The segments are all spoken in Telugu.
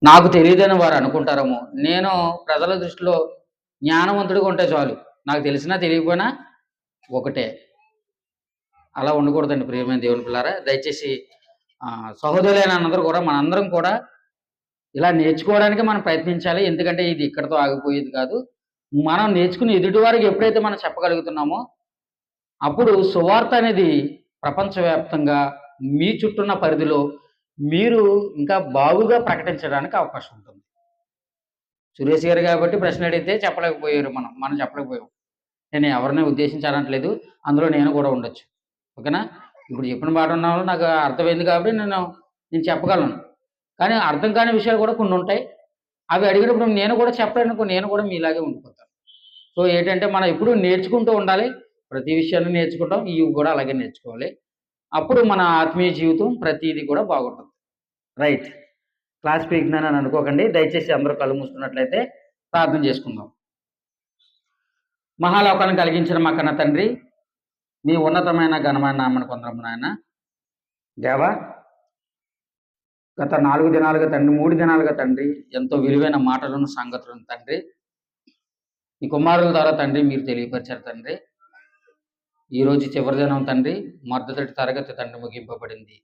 నాకు తెలియదని వారు అనుకుంటారేమో. నేను ప్రజల దృష్టిలో జ్ఞానవంతుడిగా ఉంటే చాలు. నాకు తెలిసినా తెలియకపోయినా ఒకటే. అలా ఉండకూడదండి ప్రియమైన దేవుని పిల్లారా. దయచేసి సహోదరులైన అందరూ కూడా మనందరం కూడా ఇలా నేర్చుకోవడానికి మనం ప్రయత్నించాలి. ఎందుకంటే ఇది ఇక్కడితో ఆగిపోయేది కాదు. మనం నేర్చుకుని ఎదుటి వారికి ఎప్పుడైతే మనం చెప్పగలుగుతున్నామో అప్పుడు సువార్త అనేది ప్రపంచవ్యాప్తంగా మీ చుట్టూన్న పరిధిలో మీరు ఇంకా బాగుగా ప్రకటించడానికి అవకాశం ఉంటుంది. సురేష్ గారు కాబట్టి ప్రశ్న అడిగితే చెప్పలేకపోయారు మనం చెప్పలేకపోయాం. నేను ఎవరిని ఉద్దేశించాలనట్లేదు. అందులో నేను కూడా ఉండొచ్చు. ఓకేనా? ఇప్పుడు చెప్పిన మాట ఉన్న వాళ్ళు నాకు అర్థమైంది కాబట్టి నేను చెప్పగలను. కానీ అర్థం కాని విషయాలు కూడా కొన్ని ఉంటాయి. అవి అడిగినప్పుడు నేను కూడా చెప్పలేననుకో నేను కూడా మీలాగే ఉండిపోతాను. సో ఏంటంటే మనం ఎప్పుడూ నేర్చుకుంటూ ఉండాలి. ప్రతి విషయాన్ని నేర్చుకుంటాం. ఇవి కూడా అలాగే నేర్చుకోవాలి. అప్పుడు మన ఆత్మీయ జీవితం ప్రతీది కూడా బాగుంటుంది. రైట్. క్లాస్ పీకుతున్నానని అనుకోకండి. దయచేసి అందరూ కళ్ళు మూసుకున్నట్లయితే ప్రార్థన చేసుకుందాం. మహాలోకాన్ని కలిగించిన మా కన్న తండ్రి, మీ ఉన్నతమైన ఘనమైన నామమున కొందరము నాయన. దేవా, గత 4 దినాలుగా తండ్రి, 3 దినాలుగా తండ్రి, ఎంతో విలువైన మాటలను, సంగతులను తండ్రి, ఈ కుమారుల ద్వారా తండ్రి మీరు తెలియపరిచారు తండ్రి. ఈరోజు చివరి దినం తండ్రి, మొదటి తరగతి తండ్రి ముగింపబడింది.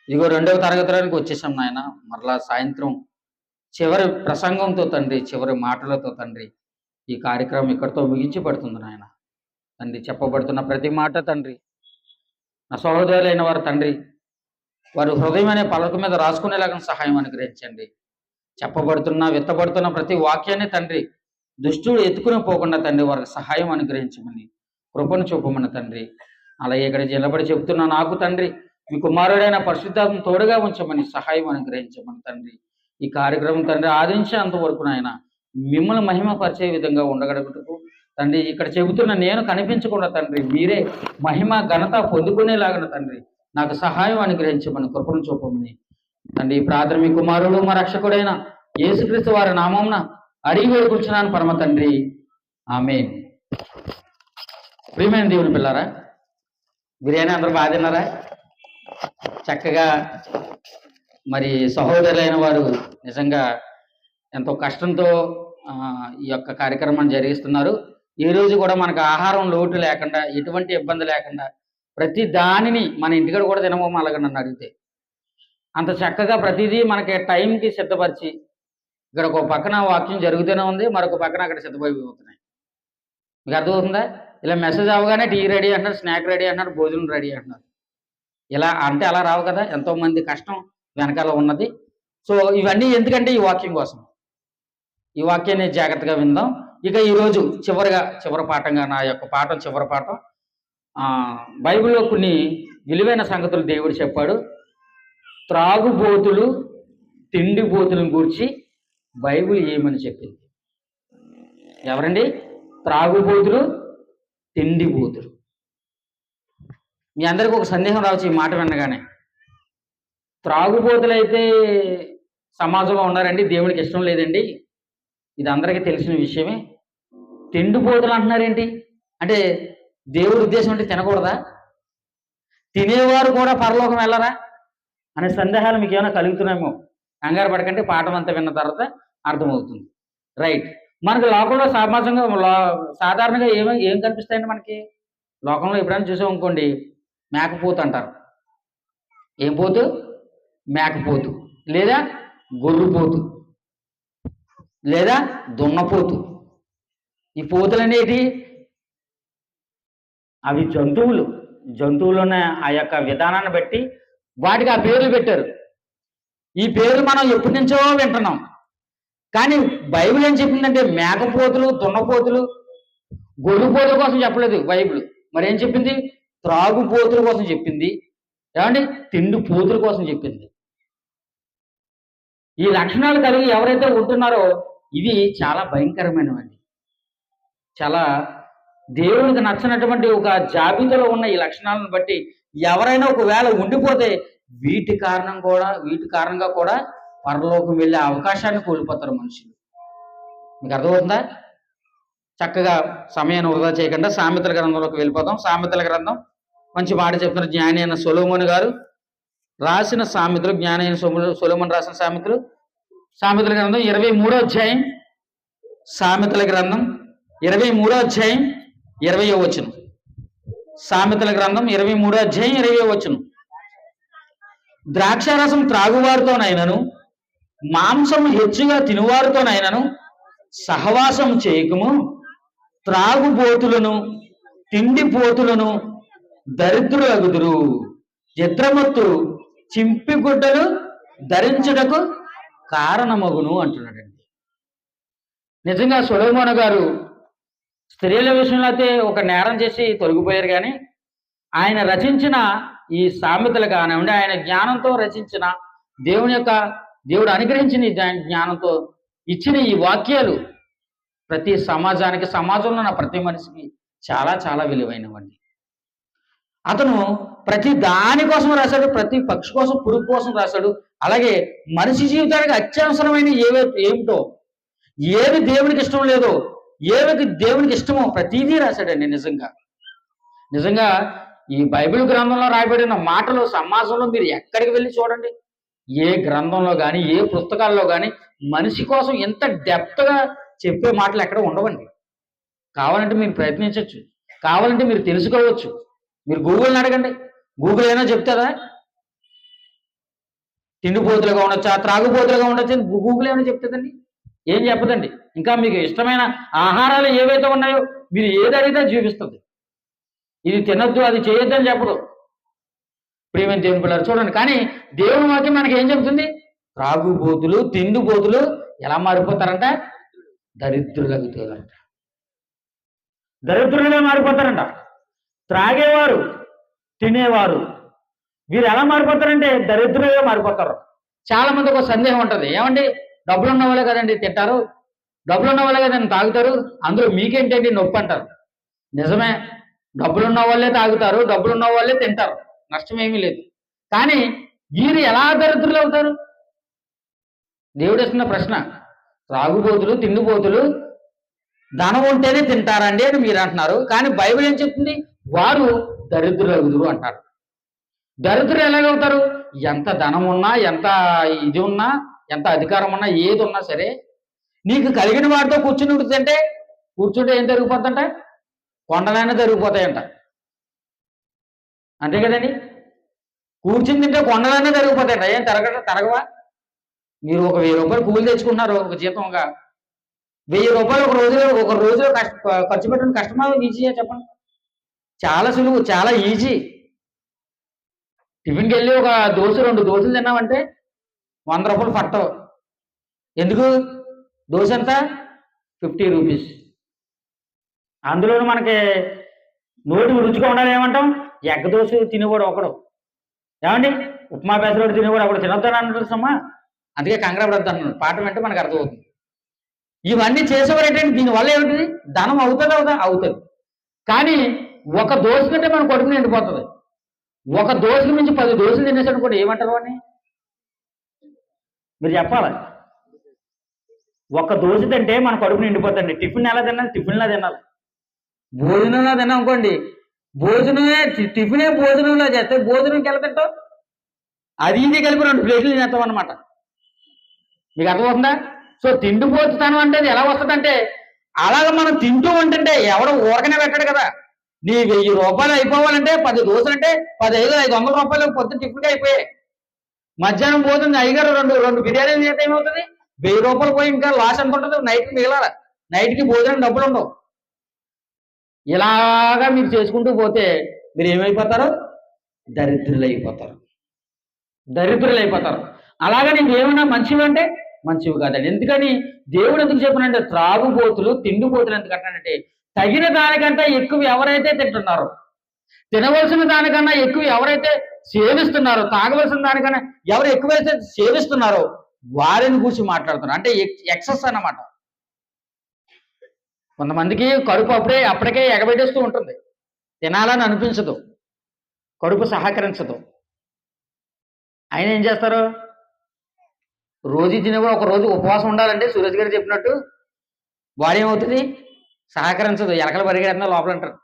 ఇదిగో 2వ తరగతిలోనికి వచ్చేసాం నాయన. మరలా సాయంత్రం చివరి ప్రసంగంతో తండ్రి, చివరి మాటలతో తండ్రి, ఈ కార్యక్రమం ఇక్కడితో ముగించి పడుతుంది నాయన. తండ్రి చెప్పబడుతున్న ప్రతి మాట తండ్రి, నా సహోదరులైన వారు తండ్రి, వారు హృదయం అనే పలక మీద రాసుకునేలాగా సహాయం అనుగ్రహించండి. చెప్పబడుతున్న విత్తబడుతున్న ప్రతి వాక్యాన్ని తండ్రి దుష్టుడు ఎత్తుకుని పోకుండా తండ్రి వారికి సహాయం అనుగ్రహించమని, కృపను చూపమని తండ్రి. అలాగే ఇక్కడ నిలబడి చెబుతున్న నాకు తండ్రి, మీ కుమారుడైన పరిశుద్ధాత్మ తోడుగా ఉంచమని, సహాయం అనుగ్రహించమని తండ్రి. ఈ కార్యక్రమం తండ్రి ఆదించేంత వరకు నాయన మిమ్మల్ని మహిమపరిచే విధంగా ఉండగలుగుటకు తండ్రి, ఇక్కడ చెబుతున్న నేను కనిపించకుండా తండ్రి మీరే మహిమ ఘనత పొందుకునేలాగా తండ్రి నాకు సహాయం అనుగ్రహించమని, కృపను చూపమని తండ్రి. ఈ ప్రార్థన మీ కుమారుడు మా రక్షకుడైన యేసుక్రీస్తు వారి నామమున అడిగి వేడుకుంటున్నాను పరమ తండ్రి. ఆమేన్. ప్రియమైన దేవుని పిల్లారా, బిర్యానీ అందరూ బాగా తిన్నారా? చక్కగా మరి సహోదరులైన వారు నిజంగా ఎంతో కష్టంతో ఈ యొక్క కార్యక్రమాన్ని జరిగిస్తున్నారు. ఈ రోజు కూడా మనకు ఆహారం లోటు లేకుండా, ఎటువంటి ఇబ్బంది లేకుండా ప్రతి దానిని మన ఇంటికాడ కూడా తినమో అలాగే నన్ను అడిగితే అంత చక్కగా ప్రతిదీ మనకి టైంకి సిద్ధపరిచి, ఇక్కడ ఒక పక్కన వాక్యం జరుగుతూనే ఉంది, మరొక పక్కన అక్కడ సిద్ధమైపోతున్నాయి. మీకు అర్థమవుతుందా? ఇలా మెసేజ్ అవ్వగానే టీ రెడీ అంటున్నారు, స్నాక్ రెడీ అంటున్నారు, భోజనం రెడీ అంటున్నారు. ఇలా అంటే అలా రావు కదా, ఎంతోమంది కష్టం వెనకాల ఉన్నది. సో ఇవన్నీ ఎందుకంటే ఈ వాక్యం కోసం. ఈ వాక్యాన్ని జాగ్రత్తగా విందాం. ఇక ఈరోజు చివరి పాఠంగా నా యొక్క పాఠం, చివరి పాఠం, బైబిల్లో కొన్ని విలువైన సంగతులు దేవుడు చెప్పాడు. త్రాగుబోతులు, తిండిబోతులను గూర్చి బైబిల్ ఏమని చెప్పింది? ఎవరండి? త్రాగుబోతులు, తిండిబోతులు. మీ అందరికీ ఒక సందేహం రావచ్చు ఈ మాట వినగానే. త్రాగుబోతులు అయితే సమాజంలో ఉన్నారండి, దేవుడికి ఇష్టం లేదండి, ఇది అందరికీ తెలిసిన విషయమే. తిండిబోతులు అంటున్నారేంటి అంటే దేవుడి ఉద్దేశం అంటే తినకూడదా? తినేవారు కూడా పరలోకం వెళ్ళరా అనే సందేహాలు మీకు ఏమైనా కలుగుతున్నాయేమో. కంగారు పడకండి, పాఠం అంతా విన్న తర్వాత అర్థమవుతుంది. రైట్. మనకు లోకంలో సమాజంగా సాధారణంగా ఏం కనిపిస్తాయండి మనకి? లోకంలో ఎప్పుడైనా చూసాం అనుకోండి, మేకపోతు అంటారు. ఏం పోతు? మేకపోతు, లేదా గొర్రెపోతు, లేదా దున్నపోతు. ఈ పోతులు అనేటి అవి జంతువులున్న ఆ యొక్క విధానాన్ని బట్టి వాటికి ఆ పేర్లు పెట్టారు. ఈ పేర్లు మనం ఎప్పటి నుంచో వింటున్నాం. కానీ బైబిల్ ఏం చెప్పిందంటే మేకపోతులు, దున్నపోతులు, గొర్రెపోతుల కోసం చెప్పలేదు బైబిల్. మరి ఏం చెప్పింది? త్రాగుపోతుల కోసం చెప్పింది. ఏమండి? తిండి పోతుల కోసం చెప్పింది. ఈ లక్షణాలు కలిగి ఎవరైతే ఉంటున్నారో ఇవి చాలా భయంకరమైనవండి. చాలా దేవునికి నచ్చినటువంటి ఒక జాబితాలో ఉన్న ఈ లక్షణాలను బట్టి ఎవరైనా ఒకవేళ ఉండిపోతే వీటి కారణంగా కూడా పరలోకం వెళ్ళే అవకాశాన్ని కోల్పోతారు మనుషులు. మీకు అర్థమవుతుందా? చక్కగా సమయాన్ని వృధా చేయకుండా సామెతల గ్రంథంలోకి వెళ్ళిపోతాం. సామెతల గ్రంథం మంచి మాట చెప్తున్న జ్ఞాని అయిన సొలొమోను గారు రాసిన సామెతలు, జ్ఞాని అయిన సొలొమోను రాసిన సామెతలు సామెతల గ్రంథం 23వ అధ్యాయం, సామెతల గ్రంథం 23వ అధ్యాయం 20వ వచనం. సామెతల గ్రంథం 23వ అధ్యాయం 20వ వచనం. ద్రాక్షారసం త్రాగువారితోనైనను మాంసం హెచ్చుగా తినువారితోనైనను సహవాసం చేయకము, త్రాగుబోతులను తిండిపోతులను దరిద్రులగుదురు, చిత్రమొత్తు చింపిగుడ్డలు ధరించుటకు కారణమగును అంటున్నాడండి. నిజంగా సొలొమోను గారు స్త్రీల విషయంలో అయితే ఒక నేరం చేసి తొలగిపోయారు, కానీ ఆయన రచించిన ఈ సామెతలు కానివ్వండి, ఆయన జ్ఞానంతో రచించిన దేవుడు అనుగ్రహించిన ఈ జ్ఞానంతో ఇచ్చిన ఈ వాక్యాలు ప్రతి సమాజానికి, సమాజంలో ఉన్న ప్రతి మనిషికి చాలా చాలా విలువైనవండి. అతను ప్రతి దాని కోసం రాశాడు, ప్రతి పక్షి కోసం, పురుగు కోసం రాశాడు. అలాగే మనిషి జీవితానికి అత్యవసరమైన ఏమిటో, ఏవి దేవునికి ఇష్టం లేదో, ఏవి దేవునికి ఇష్టమో ప్రతిదీ రాశాడండి. నిజంగా ఈ బైబిల్ గ్రంథంలో రాయబడిన మాటలు సమాజంలో మీరు ఎక్కడికి వెళ్ళి చూడండి, ఏ గ్రంథంలో కానీ ఏ పుస్తకాల్లో కానీ మనిషి కోసం ఎంత డెప్త్గా చెప్పే మాటలు ఎక్కడ ఉండవండి. కావాలంటే మీరు ప్రయత్నించవచ్చు, కావాలంటే మీరు తెలుసుకోవచ్చు. మీరు గూగుల్ని అడగండి, గూగుల్ ఏమైనా చెప్తుందా? తిండిపోతులుగా ఉండొచ్చా, త్రాగుబోతులుగా ఉండొచ్చు అని గూగుల్ ఏమైనా చెప్తుందండి? ఏం చెప్పదండి. ఇంకా మీకు ఇష్టమైన ఆహారాలు ఏవైతే ఉన్నాయో మీరు ఏది అడిగితే చూపిస్తుంది. ఇది తినొద్దు, అది చేయొద్దు అని చెప్పదు. ప్రియమైన దేవుని పిల్లలు చూడండి. కానీ దేవుని వాక్యం మనకి ఏం చెబుతుంది? త్రాగుబోతులు తిండిపోతులు ఎలా మారిపోతారంట? దరిద్రులగుతారంట. దరిద్రులుగా మారిపోతారంట. త్రాగేవారు తినేవారు వీరు ఎలా మారిపోతారంటే దరిద్రులుగా మారిపోతారు. చాలా మందికి ఒక సందేహం ఉంటుంది, ఏమండి డబ్బులు ఉన్న వాళ్ళే కదండి తింటారు, డబ్బులు ఉన్న వాళ్ళే కదండి తాగుతారు, అందులో మీకేంటండి నొప్పి అంటారు. నిజమే, డబ్బులున్న వాళ్ళే తాగుతారు, డబ్బులున్న వాళ్ళే తింటారు, నష్టం ఏమీ లేదు. కానీ వీరు ఎలా దరిద్రులు అవుతారు? దేవుడు ఇస్తున్న ప్రశ్న. త్రాగుబోతులు తిండిపోతులు ధనం ఉంటేనే తింటారండి అని మీరు అంటున్నారు, కానీ బైబిల్ ఏం చెప్తుంది? వారు దరిద్రులగుదురు అంటారు. దరిద్రులు ఎలాగవుతారు? ఎంత ధనం ఉన్నా, ఎంత ఇది ఉన్నా, ఎంత అధికారం ఉన్నా, ఏది ఉన్నా సరే నీకు కలిగిన వాటితో కూర్చుంటే ఏం జరిగిపోతుందంట? కొండలైనా జరిగిపోతాయంట. అంతే కదండి, కూర్చుని తింటే కొండలైనా జరిగిపోతాయంట. ఏం తరగవా? మీరు ఒక 1000 రూపాయలు కూలి తెచ్చుకున్నారు ఒక జీతంగా, 1000 రూపాయలు ఒక రోజులో ఖర్చు పెట్టడం కష్టమా ఈజీయా చెప్పండి? చాలా సులువు, చాలా ఈజీ. టిఫిన్కి వెళ్ళి ఒక దోశ 2 దోశలు తిన్నామంటే 100 రూపాయలు పట్టవు. ఎందుకు? దోశ ఎంత? 50 రూపీస్. అందులోనూ మనకి నోటి రుచిగా ఉండాలి. ఏమంటాం? ఎగ్గ దోశ తినేవాడు ఒకడు, ఏమండి ఉప్మా పెసరోడు తినేవాడు ఒకడు తినొద్దని అంటున్నామా? అందుకే కంగారపడద్దు అన్నాడు. పాట వింటే మనకు అర్థమవుతుంది. ఇవన్నీ చేసేవారు ఏంటంటే దీనివల్ల ఏమిటి? ధనం అవుతుంది. కానీ ఒక దోశ తింటే మన కడుపు నిండిపోతుంది. ఒక దోశకి మించి 10 దోశలు తినేసాడు కూడా ఏమంటారు అని మీరు చెప్పాలి. ఒక దోశ తింటే మన కడుపు నిండిపోతుంది. టిఫిన్ ఎలా తినాలి? టిఫిన్లా తినాలి. భోజనంలో తిన్నాం అనుకోండి, టిఫినే భోజనంలో చేస్తే భోజనంకి ఎలా తింటావు? అది ఇది కలిపి 2 ప్లేట్లు తినేస్తాం అన్నమాట. మీకు అర్థమవుతుందా? సో తిండిపోతున్నాం అంటే ఎలా వస్తుందంటే, అలాగ మనం తింటూ ఉంటుంటే ఎవడో ఊరకనే పెట్టాడు కదా. నీ 1000 రూపాయలు అయిపోవాలంటే 10 దోశలు అంటే 500 రూపాయలు పొద్దున్న టిఫిన్కి అయిపోయాయి. మధ్యాహ్నం పోతుంది అయ్యగారు 2 బిర్యానీలు చేస్తే ఏమవుతుంది? 1000 రూపాయలు పోయి ఇంకా లాస్ ఎంత ఉంటుంది? నైట్కి మిగలాల. నైట్కి భోజనం డబ్బులు ఉండవు. ఇలాగా మీరు చేసుకుంటూ పోతే మీరు ఏమైపోతారు? దరిద్రులైపోతారు. అలాగే నీకు ఏమైనా మంచివి అంటే మంచివి కాదండి. ఎందుకని దేవుడు ఎందుకు చెప్పినంటే త్రాగుబోతులు తిండిపోతులు ఎందుకు అంటానంటే, తగిన దానికంటే ఎక్కువ ఎవరైతే తింటున్నారో, తినవలసిన దానికన్నా ఎక్కువ ఎవరైతే సేవిస్తున్నారో, తాగవలసిన దానికన్నా ఎవరు ఎక్కువైతే సేవిస్తున్నారో వారిని గురించి మాట్లాడుతున్నారు. అంటే ఎక్సెస్ అన్నమాట. కొంతమందికి కడుపు అప్పటికే ఎగబెట్టేస్తూ ఉంటుంది, తినాలని అనిపించదు, కడుపు సహకరించదు. ఆయన ఏం చేస్తారు? రోజు తినేవాడు ఒక రోజు ఉపవాసం ఉండాలంటే సురేష్ గారు చెప్పినట్టు బాడీ ఏమవుతుంది? సహకరించదు. ఎలకలు పరిగెడుతున్నాయి లోపల అంటారు.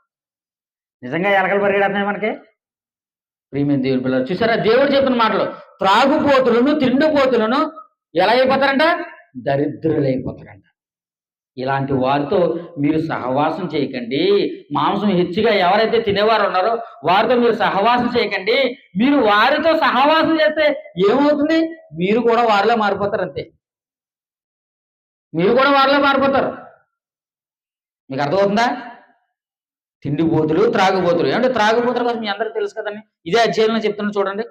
నిజంగా ఎలకలు పరిగెడుతున్నాయి మనకి. ప్రియమైన దేవుని పిల్లలు చూసారా? దేవుడు చెప్పిన మాటలు త్రాగుపోతులను తిండిపోతులను ఎలా అయిపోతారంట? దరిద్రులు అయిపోతారంట. ఇలాంటి వారితో మీరు సహవాసం చేయకండి. మాంసం హెచ్చుగా ఎవరైతే తినేవారు ఉన్నారో వారితో మీరు సహవాసం చేయకండి. మీరు వారితో సహవాసం చేస్తే ఏమవుతుంది? మీరు కూడా వారిలో మారిపోతారు అంతే. మీరు కూడా వారిలో మారిపోతారు. మీకు అర్థమవుతుందా? తిండిపోతులు, త్రాగుబోతులు. ఏమంటే త్రాగుబోతుల కోసం మీ అందరికీ తెలుసు కదండి. ఇదే అధ్యాయంలో చెప్తున్నా చూడండి.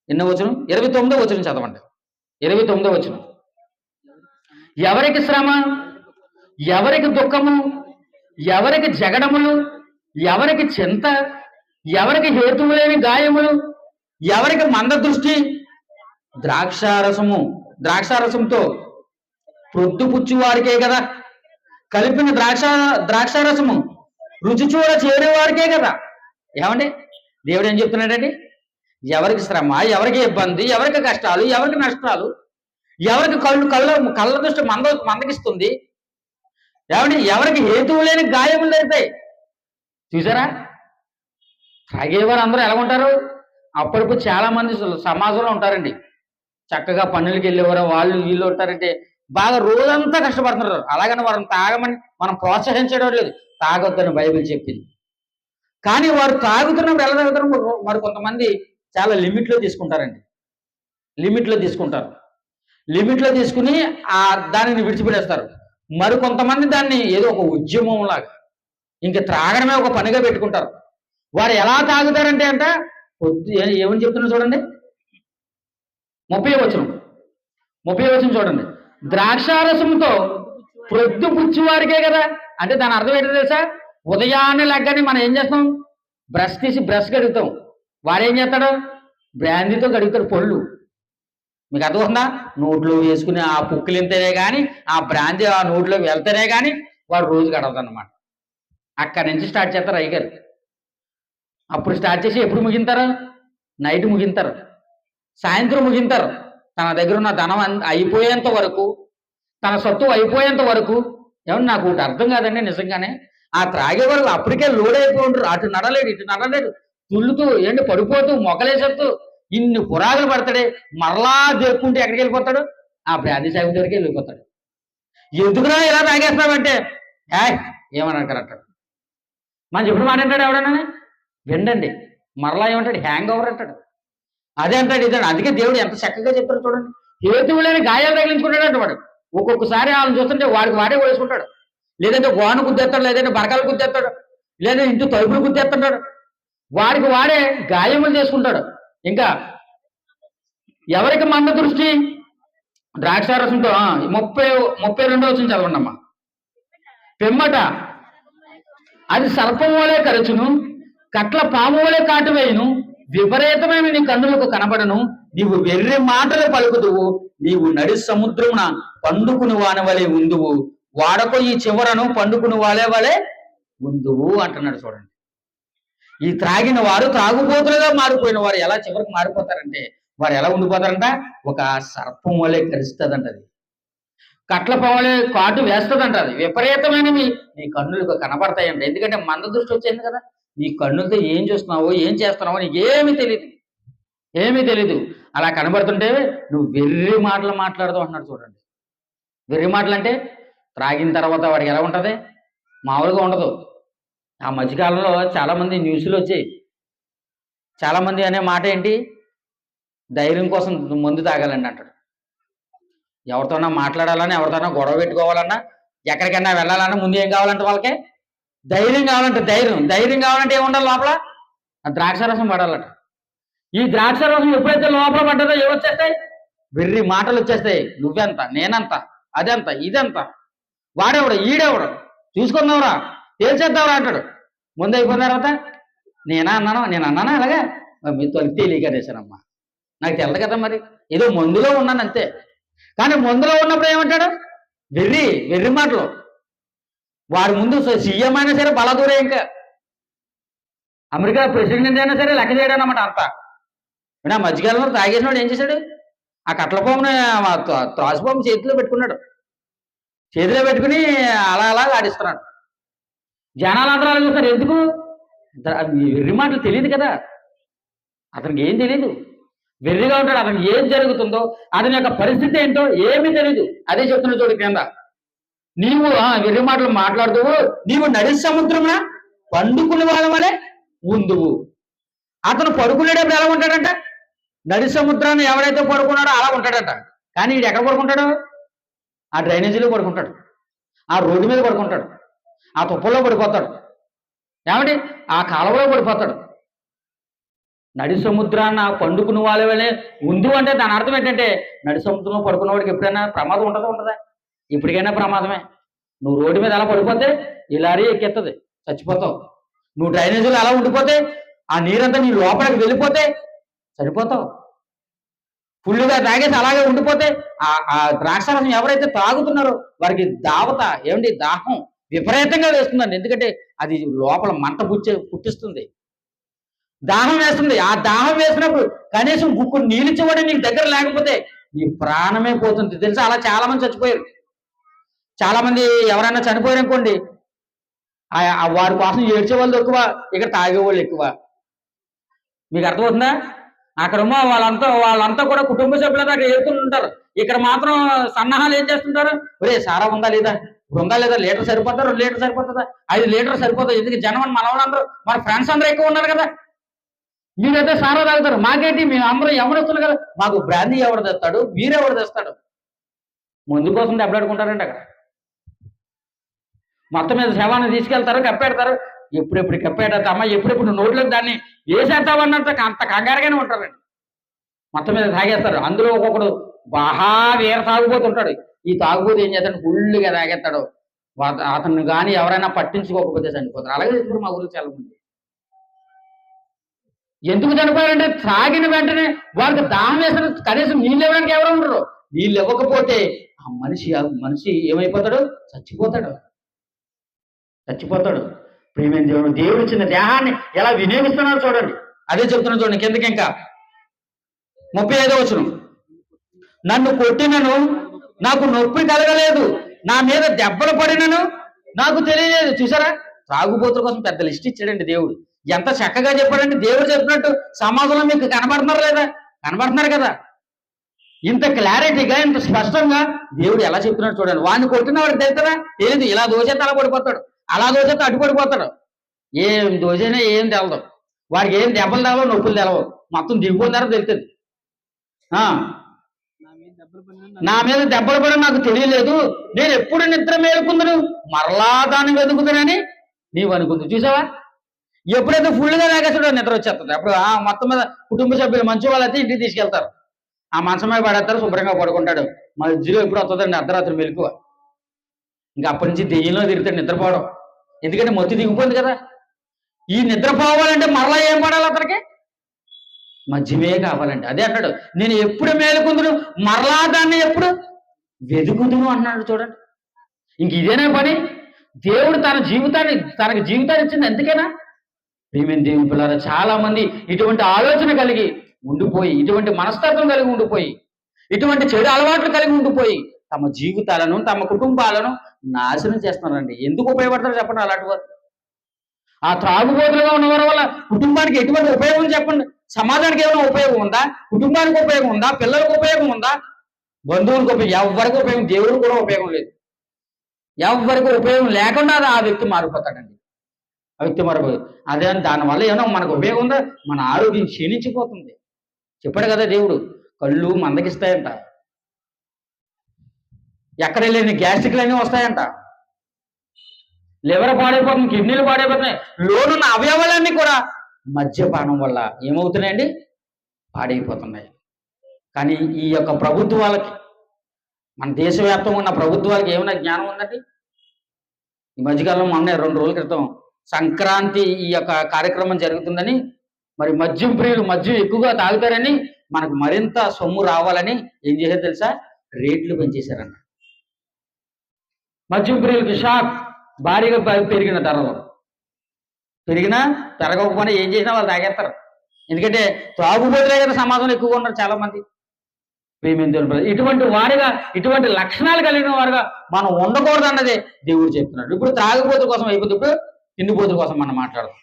ఎన్నో వచనం? 29వ వచనం చదవండి. 29వ వచనం. ఎవరికి శ్రమ, ఎవరికి దుఃఖము, ఎవరికి జగడములు, ఎవరికి చింత, ఎవరికి హేతువు లేని గాయములు, ఎవరికి మందదృష్టి, ద్రాక్షారసంతో ప్రొద్దుపుచ్చు వారికే కదా కలిపిన ద్రాక్షారసము రుచి చూడ చేరే వారికే కదా. ఏమండి దేవుడు ఏం చెప్తున్నాడండి? ఎవరికి శ్రమ, ఎవరికి ఇబ్బంది, ఎవరికి కష్టాలు, ఎవరికి నష్టాలు, ఎవరికి కళ్ళ దృష్టి మందగిస్తుంది, ఏమండి ఎవరికి హేతువు లేని గాయములు జరుగుతాయి. చూసారా? తాగేవారు అందరూ ఎలా ఉంటారు? అప్పుడప్పుడు చాలా మంది సమాజంలో ఉంటారండి. చక్కగా పనులకి వెళ్ళేవారు వాళ్ళు వీళ్ళు ఉంటారంటే బాగా రోజంతా కష్టపడుతున్నారు. అలాగని వారిని తాగమని మనం ప్రోత్సహించడం లేదు. తాగొద్దని బైబిల్ చెప్పింది. కానీ వారు తాగుతున్నప్పుడు ఎలా తాగుతున్నారు? మరి కొంతమంది చాలా లిమిట్లో తీసుకుంటారండి. లిమిట్లో తీసుకుని దానిని విడిచిపెడేస్తారు. మరి కొంతమంది దాన్ని ఏదో ఒక ఉద్యమం లాగా ఇంక త్రాగడమే ఒక పనిగా పెట్టుకుంటారు. వారు ఎలా తాగుతారంటే ఏమని చెప్తున్నా చూడండి. 30వ వచనం చూడండి. ద్రాక్షారసంతో ప్రొద్దుపుచ్చు వారికే కదా. అంటే దాని అర్థం ఏంటో తెలుసా? ఉదయాన్నే లెగ్గని మనం ఏం చేస్తాం? బ్రష్ కడుగుతాం. వారేం చేస్తాడు? బ్రాందీతో కడుగుతాడు పళ్ళు. మీకు అర్థమవుతుందా? నోట్లో వేసుకుని ఆ పుక్కులు ఎంతనే కానీ ఆ బ్రాందీ ఆ నోట్లోకి వెళ్తేనే కానీ వాడు రోజు గడవదు అన్నమాట. అక్కడి నుంచి స్టార్ట్ చేస్తారు అయ్యగారు. అప్పుడు స్టార్ట్ చేసి ఎప్పుడు ముగింతారు? నైట్ ముగింతారు, సాయంత్రం ముగింతారు. తన దగ్గర ఉన్న ధనం అయిపోయేంత వరకు, తన సొత్తు అయిపోయేంత వరకు. ఏమన్నా నాకు ఒకటి అర్థం కాదండి నిజంగానే. ఆ త్రాగే వరకు అప్పటికే లోడ్ అయిపోయి ఉంటారు. అటు నడలేడు ఇటు నడలేడు, తుళ్ళుతూ పడిపోతూ మొక్కలేసేస్తూ ఇన్ని పురాగులు పడతాడే. మరలా దేక్కుంటే ఎక్కడికి వెళ్ళిపోతాడు? ఆ బ్రాందీ సాగు దగ్గరికి వెళ్ళిపోతాడు. ఎందుకురా ఇలా తాగేస్తామంటే ఏమన్నా అంటాడు. మనం చెప్పిన మాట అంటాడు ఎవడన్నా వినండి. మరలా ఏమంటాడు? హ్యాంగ్ ఓవర్ అంటాడు. అదే అంటాడు ఇదండి. అందుకే దేవుడు ఎంత చక్కగా చెప్తాడు చూడండి. హేతువు లేని గాయాలు తగిలించుకుంటాడు అంటే వాడు. ఒక్కొక్కసారి వాళ్ళని చూస్తుంటే వాడే వేసుకుంటాడు. లేదంటే గోను గుద్దేస్తాడు, లేదంటే బరకాలు గుద్దేస్తాడు, లేదంటే ఇంటి తలుపులు గుద్దేస్తాడు. వాడే గాయములు చేసుకుంటాడు. ఇంకా ఎవరికి మంద దృష్టి? ద్రాక్షారసంతో 32వ వచనం చదవండి అమ్మా. పిమ్మట అది సర్పం వలె కరచును, కట్ల పాము వలె కాటు వేయును, విపరీతమైన నీ కన్నులకు కనబడను, నీవు వెర్రి మాటలు పలుకుదువు, నీవు నడి సముద్రమున పండుకుని వానవలే ఉందువు, వాడకు ఈ చివరను పండుకుని వలే ఉందువు అంటున్నాడు చూడండి. ఈ త్రాగిన వారు త్రాగుబోతులుగా మారిపోయిన వారు ఎలా చివరికి మారిపోతారంటే వారు ఎలా ఉండిపోతారంట? ఒక సర్పం వలె కరుస్తుందంట, అది కట్ల పాములే కాటు వేస్తుందంట, అది విపరీతమైనవి నీ కన్నులకు కనబడతాయంట. ఎందుకంటే మంద దృష్టి వచ్చింది కదా. నీ కన్నులతో ఏం చూస్తున్నావో ఏం చేస్తున్నావో నీకేమీ తెలీదు. అలా కనబడుతుంటే నువ్వు వెర్రి మాటలు మాట్లాడుతూ అంటున్నాడు చూడండి. వెర్రి మాటలు అంటే త్రాగిన తర్వాత వాడికి ఎలా ఉంటుంది? మామూలుగా ఉండదు. ఆ మధ్యకాలంలో చాలామంది న్యూస్లో వచ్చాయి. చాలామంది అనే మాట ఏంటి? ధైర్యం కోసం మందు తాగాలండి అంటాడు. ఎవరితోనా మాట్లాడాలన్నా, ఎవరితోనా గొడవ పెట్టుకోవాలన్నా, ఎక్కడికైనా వెళ్ళాలన్నా ముందు ఏం కావాలంటే వాళ్ళకి ధైర్యం కావాలంటే ధైర్యం కావాలంటే ఏముండాలి? లోపల ద్రాక్షారసం పడాలట. ఈ ద్రాక్షారసం ఎప్పుడైతే లోపల పడ్డదో ఏమొచ్చేస్తాయి? వెర్రి మాటలు వచ్చేస్తాయి. నువ్వెంత, నేనంత, అదెంత, ఇదెంత, వాడెవడు, ఈడెవడు, చూసుకుందాంరా, తేల్చేద్దాంరా అంటాడు. ముందు అయిపోయిన తర్వాత నేను అన్నానా అలాగే మీతో తెలియకనేసానమ్మా, నాకు తెలదు కదా, మరి ఏదో మందులో ఉన్నాను అంతే. కానీ మందులో ఉన్నప్పుడు ఏమంటాడు? వెర్రి మాటలు. వారి ముందు సీఎం అయినా సరే బలదూరే, ఇంకా అమెరికా ప్రెసిడెంట్ అయినా సరే లెక్క చేయడం అన్నమాట అంతా. ఆ మధ్యకాలంలో తాగేసినాడు ఏం చేశాడు? ఆ కట్లపాముని త్రాసుపాము చేతిలో పెట్టుకున్నాడు. చేతిలో పెట్టుకుని అలా ఆడిస్తున్నాడు. జనాలందరూ అలా చూస్తారు. ఎందుకు? వెర్రి మాటలు తెలియదు కదా, అతనికి ఏం తెలియదు. వెర్రిగా ఉంటాడు. అతనికి ఏం జరుగుతుందో, అతని యొక్క పరిస్థితి ఏంటో ఏమీ తెలియదు. అదే చెప్తున్నా చూడు కింద. నీవు వెర్రి మాటలు మాట్లాడుతూ నీవు నడి సముద్రమున పండుకుని వాళ్ళ వలె ఉందువు. అతను పడుకునేటప్పుడు ఎలా ఉంటాడంట? నడి సముద్రాన్ని ఎవరైతే పడుకున్నాడో అలా ఉంటాడంట. కానీ వీడు ఎక్కడ పడుకుంటాడు? ఆ డ్రైనేజీలో పడుకుంటాడు, ఆ రోడ్డు మీద పడుకుంటాడు, ఆ తుప్పల్లో పడిపోతాడు, ఏమండి ఆ కాలువలో పడిపోతాడు. నడి సముద్రాన్ని పండుకుని వాళ్ళ వలె ఉంది అంటే దాని అర్థం ఏంటంటే నడి సముద్రంలో పడుకున్నవాడికి ఎప్పుడైనా ప్రమాదం ఉంటుందా? ఇప్పటికైనా ప్రమాదమే. నువ్వు రోడ్డు మీద అలా పడిపోతే ఈ లారీ ఎక్కెత్తది, చచ్చిపోతావు. నువ్వు డ్రైనేజీలో అలా ఉండిపోతే ఆ నీరంతా నీ లోపలికి వెళ్ళిపోతే చనిపోతావు. ఫుల్లుగా తాగేసి అలాగే ఉండిపోతే ఆ ద్రాక్షారసం ఎవరైతే తాగుతున్నారో వారికి దాహం విపరీతంగా వేస్తుందండి. ఎందుకంటే అది లోపల మంట పుట్టిస్తుంది, దాహం వేస్తుంది. ఆ దాహం వేసినప్పుడు కనీసం గుక్కు నీళ్ళిచ్చేవాడే నీకు దగ్గర లేకపోతే నీ ప్రాణమే పోతుంది. తెలుసా? అలా చాలా మంది చచ్చిపోయారు. చాలా మంది ఎవరైనా చనిపోయారు అనుకోండి, వారి కోసం ఏడ్చే వాళ్ళు ఎక్కువ, ఇక్కడ తాగేవాళ్ళు ఎక్కువ. మీకు అర్థమవుతుందా? అక్కడేమో వాళ్ళంతా కూడా కుటుంబ సభ్యులంతా అక్కడ ఏడుతుంటారు. ఇక్కడ మాత్రం సన్నాహాలు ఏం చేస్తుంటారు? ఒరే సారా ఉందా లేదా, ఉందా లేదా, లీటర్ సరిపోతా, 2 లీటర్ సరిపోతుందా, 5 లీటర్ సరిపోతుంది. ఎందుకు జనం మన వాళ్ళందరూ మన ఫ్రెండ్స్ అందరూ ఎక్కువ ఉన్నారు కదా, మీరైతే సారా తాగుతారు. మాకేంటి, మేము అందరూ ఎవడొస్తున్నారు కదా, మాకు బ్రాందీ ఎవడు తెస్తాడు, మీరెవడు తెస్తాడు? ముందు కోసం దెబ్బలాడుకుంటారండి అక్కడ. మొత్తం మీద శవాన్ని తీసుకెళ్తారు, కప్పెడతారు. ఎప్పుడెప్పుడు కప్పెడతా అమ్మ, ఎప్పుడెప్పుడు నోట్లోకి దాన్ని వేసేస్తామన్నంత అంత కంగారుగానే ఉంటారండి. మొత్తం మీద తాగేస్తారు. అందులో ఒక్కొక్కడు బాగా వేర తాగుబోతుంటాడు. ఈ తాగుబోతు ఏం చేస్తాడు? ఫుల్గా తాగేస్తాడు. అతను కానీ ఎవరైనా పట్టించుకోకపోతే చనిపోతారు. అలాగే ఇప్పుడు మా ఊరికి చాలా మంది ఎందుకు చనిపోయారంటే తాగిన వెంటనే వాళ్ళకి దాహం వేసిన కనీసం నీళ్ళు ఇవ్వడానికి ఎవరు ఉండరు. నీళ్ళు ఇవ్వకపోతే ఆ మనిషి ఏమైపోతాడు? చచ్చిపోతాడు. ప్రియమైన దేవుడు ఇచ్చిన దేహాన్ని ఎలా వినియోగిస్తున్నారో చూడండి. అదే చెప్తున్నాను చూడండి కిందకి. ఇంకా 35వ వచనం. నన్ను కొట్టినను నాకు నొప్పి కలగలేదు, నా మీద దెబ్బలు పడినను నాకు తెలియలేదు. చూసారా? తాగుబోతుల కోసం పెద్ద లిస్ట్ ఇచ్చాడండి దేవుడు. ఎంత చక్కగా చెప్పాడండి. దేవుడు చెప్పినట్టు సమాజంలో మీకు కనబడుతున్నారు లేదా? కనబడుతున్నారు కదా. ఇంత క్లారిటీగా, ఇంత స్పష్టంగా దేవుడు ఎలా చెప్తున్నాడు చూడండి. వాడిని కొట్టిన వాడికి తెలుస్తుందా? తెలియదు. ఇలా దోచేస్తే అలా పడిపోతాడు, అలా దోచేస్తే అటు పడిపోతాడు. ఏం దోచైనా ఏం తెలదు వాడికి. ఏం దెబ్బలు తెలవు, నొప్పులు తెలవు. మొత్తం దిగిపోతారో తెలుస్తుంది. నా మీద దెబ్బలు పడి నాకు తెలియలేదు, నేను ఎప్పుడు నిద్ర మేలుకుందును మరలా దాన్ని వెతుకుతానని నీవు అనుకుంది. చూసావా? ఎప్పుడైతే ఫుల్గా తాగేస్తాడో నిద్ర వచ్చేస్తుంది. అప్పుడు మొత్తం మీద కుటుంబ సభ్యులు మంచి వాళ్ళైతే ఇంటికి తీసుకెళ్తారు, ఆ మంచం మీద పడేస్తారు, శుభ్రంగా పడుకుంటాడు. మధ్యలో ఎప్పుడు వస్తుందండి అర్ధరాత్రి మెలకువ. ఇంకా అప్పటి నుంచి దెయ్యంలో తిరుగుతాడు నిద్రపోవడం. ఎందుకంటే మొత్తం దిగిపోయింది కదా. ఈ నిద్రపోవాలంటే మరలా ఏం పడాలి? అతనికి మధ్యమే కావాలంటే. అదే అంటాడు, నేను ఎప్పుడు మేలుకుందును మరలా దాన్ని ఎప్పుడు వెతుకుదును అన్నాడు. చూడండి, ఇంక ఇదేనా పని? దేవుడు తనకి జీవితాన్ని ఇచ్చింది ఎందుకేనా? ప్రియమైన దేవుని పిల్లలు, చాలా మంది ఇటువంటి ఆలోచన కలిగి ఉండిపోయి, ఇటువంటి మనస్తత్వం కలిగి ఉండిపోయి, ఇటువంటి చెడు అలవాట్లు కలిగి ఉండిపోయి తమ జీవితాలను, తమ కుటుంబాలను నాశనం చేస్తున్నారండి. ఎందుకు ఉపయోగపడతారో చెప్పండి అలాంటి వారు? ఆ త్రాగుబోతులుగా ఉన్నవారి వల్ల కుటుంబానికి ఎటువంటి ఉపయోగం చెప్పండి? సమాజానికి ఏమైనా ఉపయోగం ఉందా? కుటుంబానికి ఉపయోగం ఉందా? పిల్లలకు ఉపయోగం ఉందా? బంధువులకు ఉపయోగం? ఎవరికి ఉపయోగం? దేవుడికి కూడా ఉపయోగం లేదు. ఎవరికి ఉపయోగం లేకుండా ఆ వ్యక్తి మారిపోతాడండి. ఆ వ్యక్తి మారిపోతుంది. అదే దానివల్ల ఏమైనా మనకు ఉపయోగం ఉందా? మన ఆరోగ్యం క్షీణించిపోతుంది. చెప్పాడు కదా దేవుడు, కళ్ళు మందగిస్తాయంట, ఎక్కడ లేని గ్యాస్ట్రిక్లు అన్నీ వస్తాయంట, లివర్ పాడైపోతుంది, కిడ్నీలు పాడైపోతున్నాయి, లోనున్న అవయవాలన్నీ కూడా మద్యపానం వల్ల ఏమవుతున్నాయండి? పాడైపోతున్నాయి. కానీ ఈ యొక్క ప్రభుత్వాలకి, మన దేశవ్యాప్తంగా ఉన్న ప్రభుత్వాలకి ఏమైనా జ్ఞానం ఉందండి? ఈ మధ్యకాలంలో మొన్న 2 రోజుల క్రితం సంక్రాంతి ఈ యొక్క కార్యక్రమం జరుగుతుందని, మరి మద్యం ప్రియులు మద్యం ఎక్కువగా తాగుతారని, మనకు మరింత సొమ్ము రావాలని ఏం చేశారు తెలుసా? రేట్లు పెంచేశారంట. మద్యం ప్రియులకి షాక్, భారీగా పెరిగిన ధరలు. పెరగకపోయినా ఏం చేసినా వాళ్ళు తాగేస్తారు. ఎందుకంటే తాగుబోతులే కదా సమాజంలో ఎక్కువగా ఉన్నారు చాలా మంది. ఇటువంటి వారిగా, ఇటువంటి లక్షణాలు కలిగిన వారుగా మనం ఉండకూడదు అన్నదే దేవుడు చెప్తున్నాడు. ఇప్పుడు త్రాగుబోతుల కోసం అయిపోతుంది, ఇప్పుడు తిండిపోతుల కోసం మనం మాట్లాడదాం.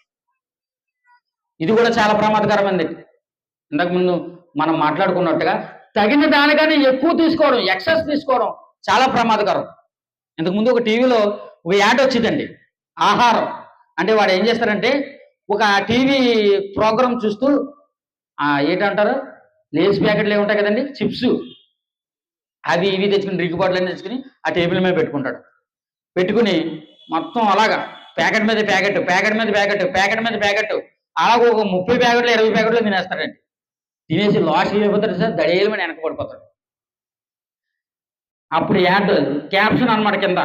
ఇది కూడా చాలా ప్రమాదకరమైనది. ఇంతకుముందు మనం మాట్లాడుకున్నట్టుగా తగిన దానికన్నా ఎక్కువ తీసుకోవడం, ఎక్సెస్ తీసుకోవడం చాలా ప్రమాదకరం. ఇంతకుముందు ఒక టీవీలో ఒక యాడ్ వచ్చిందండి, ఆహారం అంటే వాడు ఏం చేస్తారంటే ఒక టీవీ ప్రోగ్రామ్ చూస్తూ ఏంటంటారు లేస్ ప్యాకెట్లు ఏమి ఉంటాయి కదండి, చిప్స్, అవి ఇవి తెచ్చుకుని డ్రింక్ బాటిల్ అన్నీ తెచ్చుకుని ఆ టేబుల్ మీద పెట్టుకుంటాడు. పెట్టుకుని మొత్తం అలాగా ప్యాకెట్ మీద ప్యాకెట్, ప్యాకెట్ మీద ప్యాకెట్, ప్యాకెట్ మీద ప్యాకెట్, అలాగ ఒక 30 ప్యాకెట్లు 20 ప్యాకెట్లు తినేస్తాడండి. తినేసి లాస్ట్ అయిపోతాడు సార్, దడేయమని వెనక పడిపోతాడు. అప్పుడు యాడ్ క్యాప్షన్ అనమాట కింద,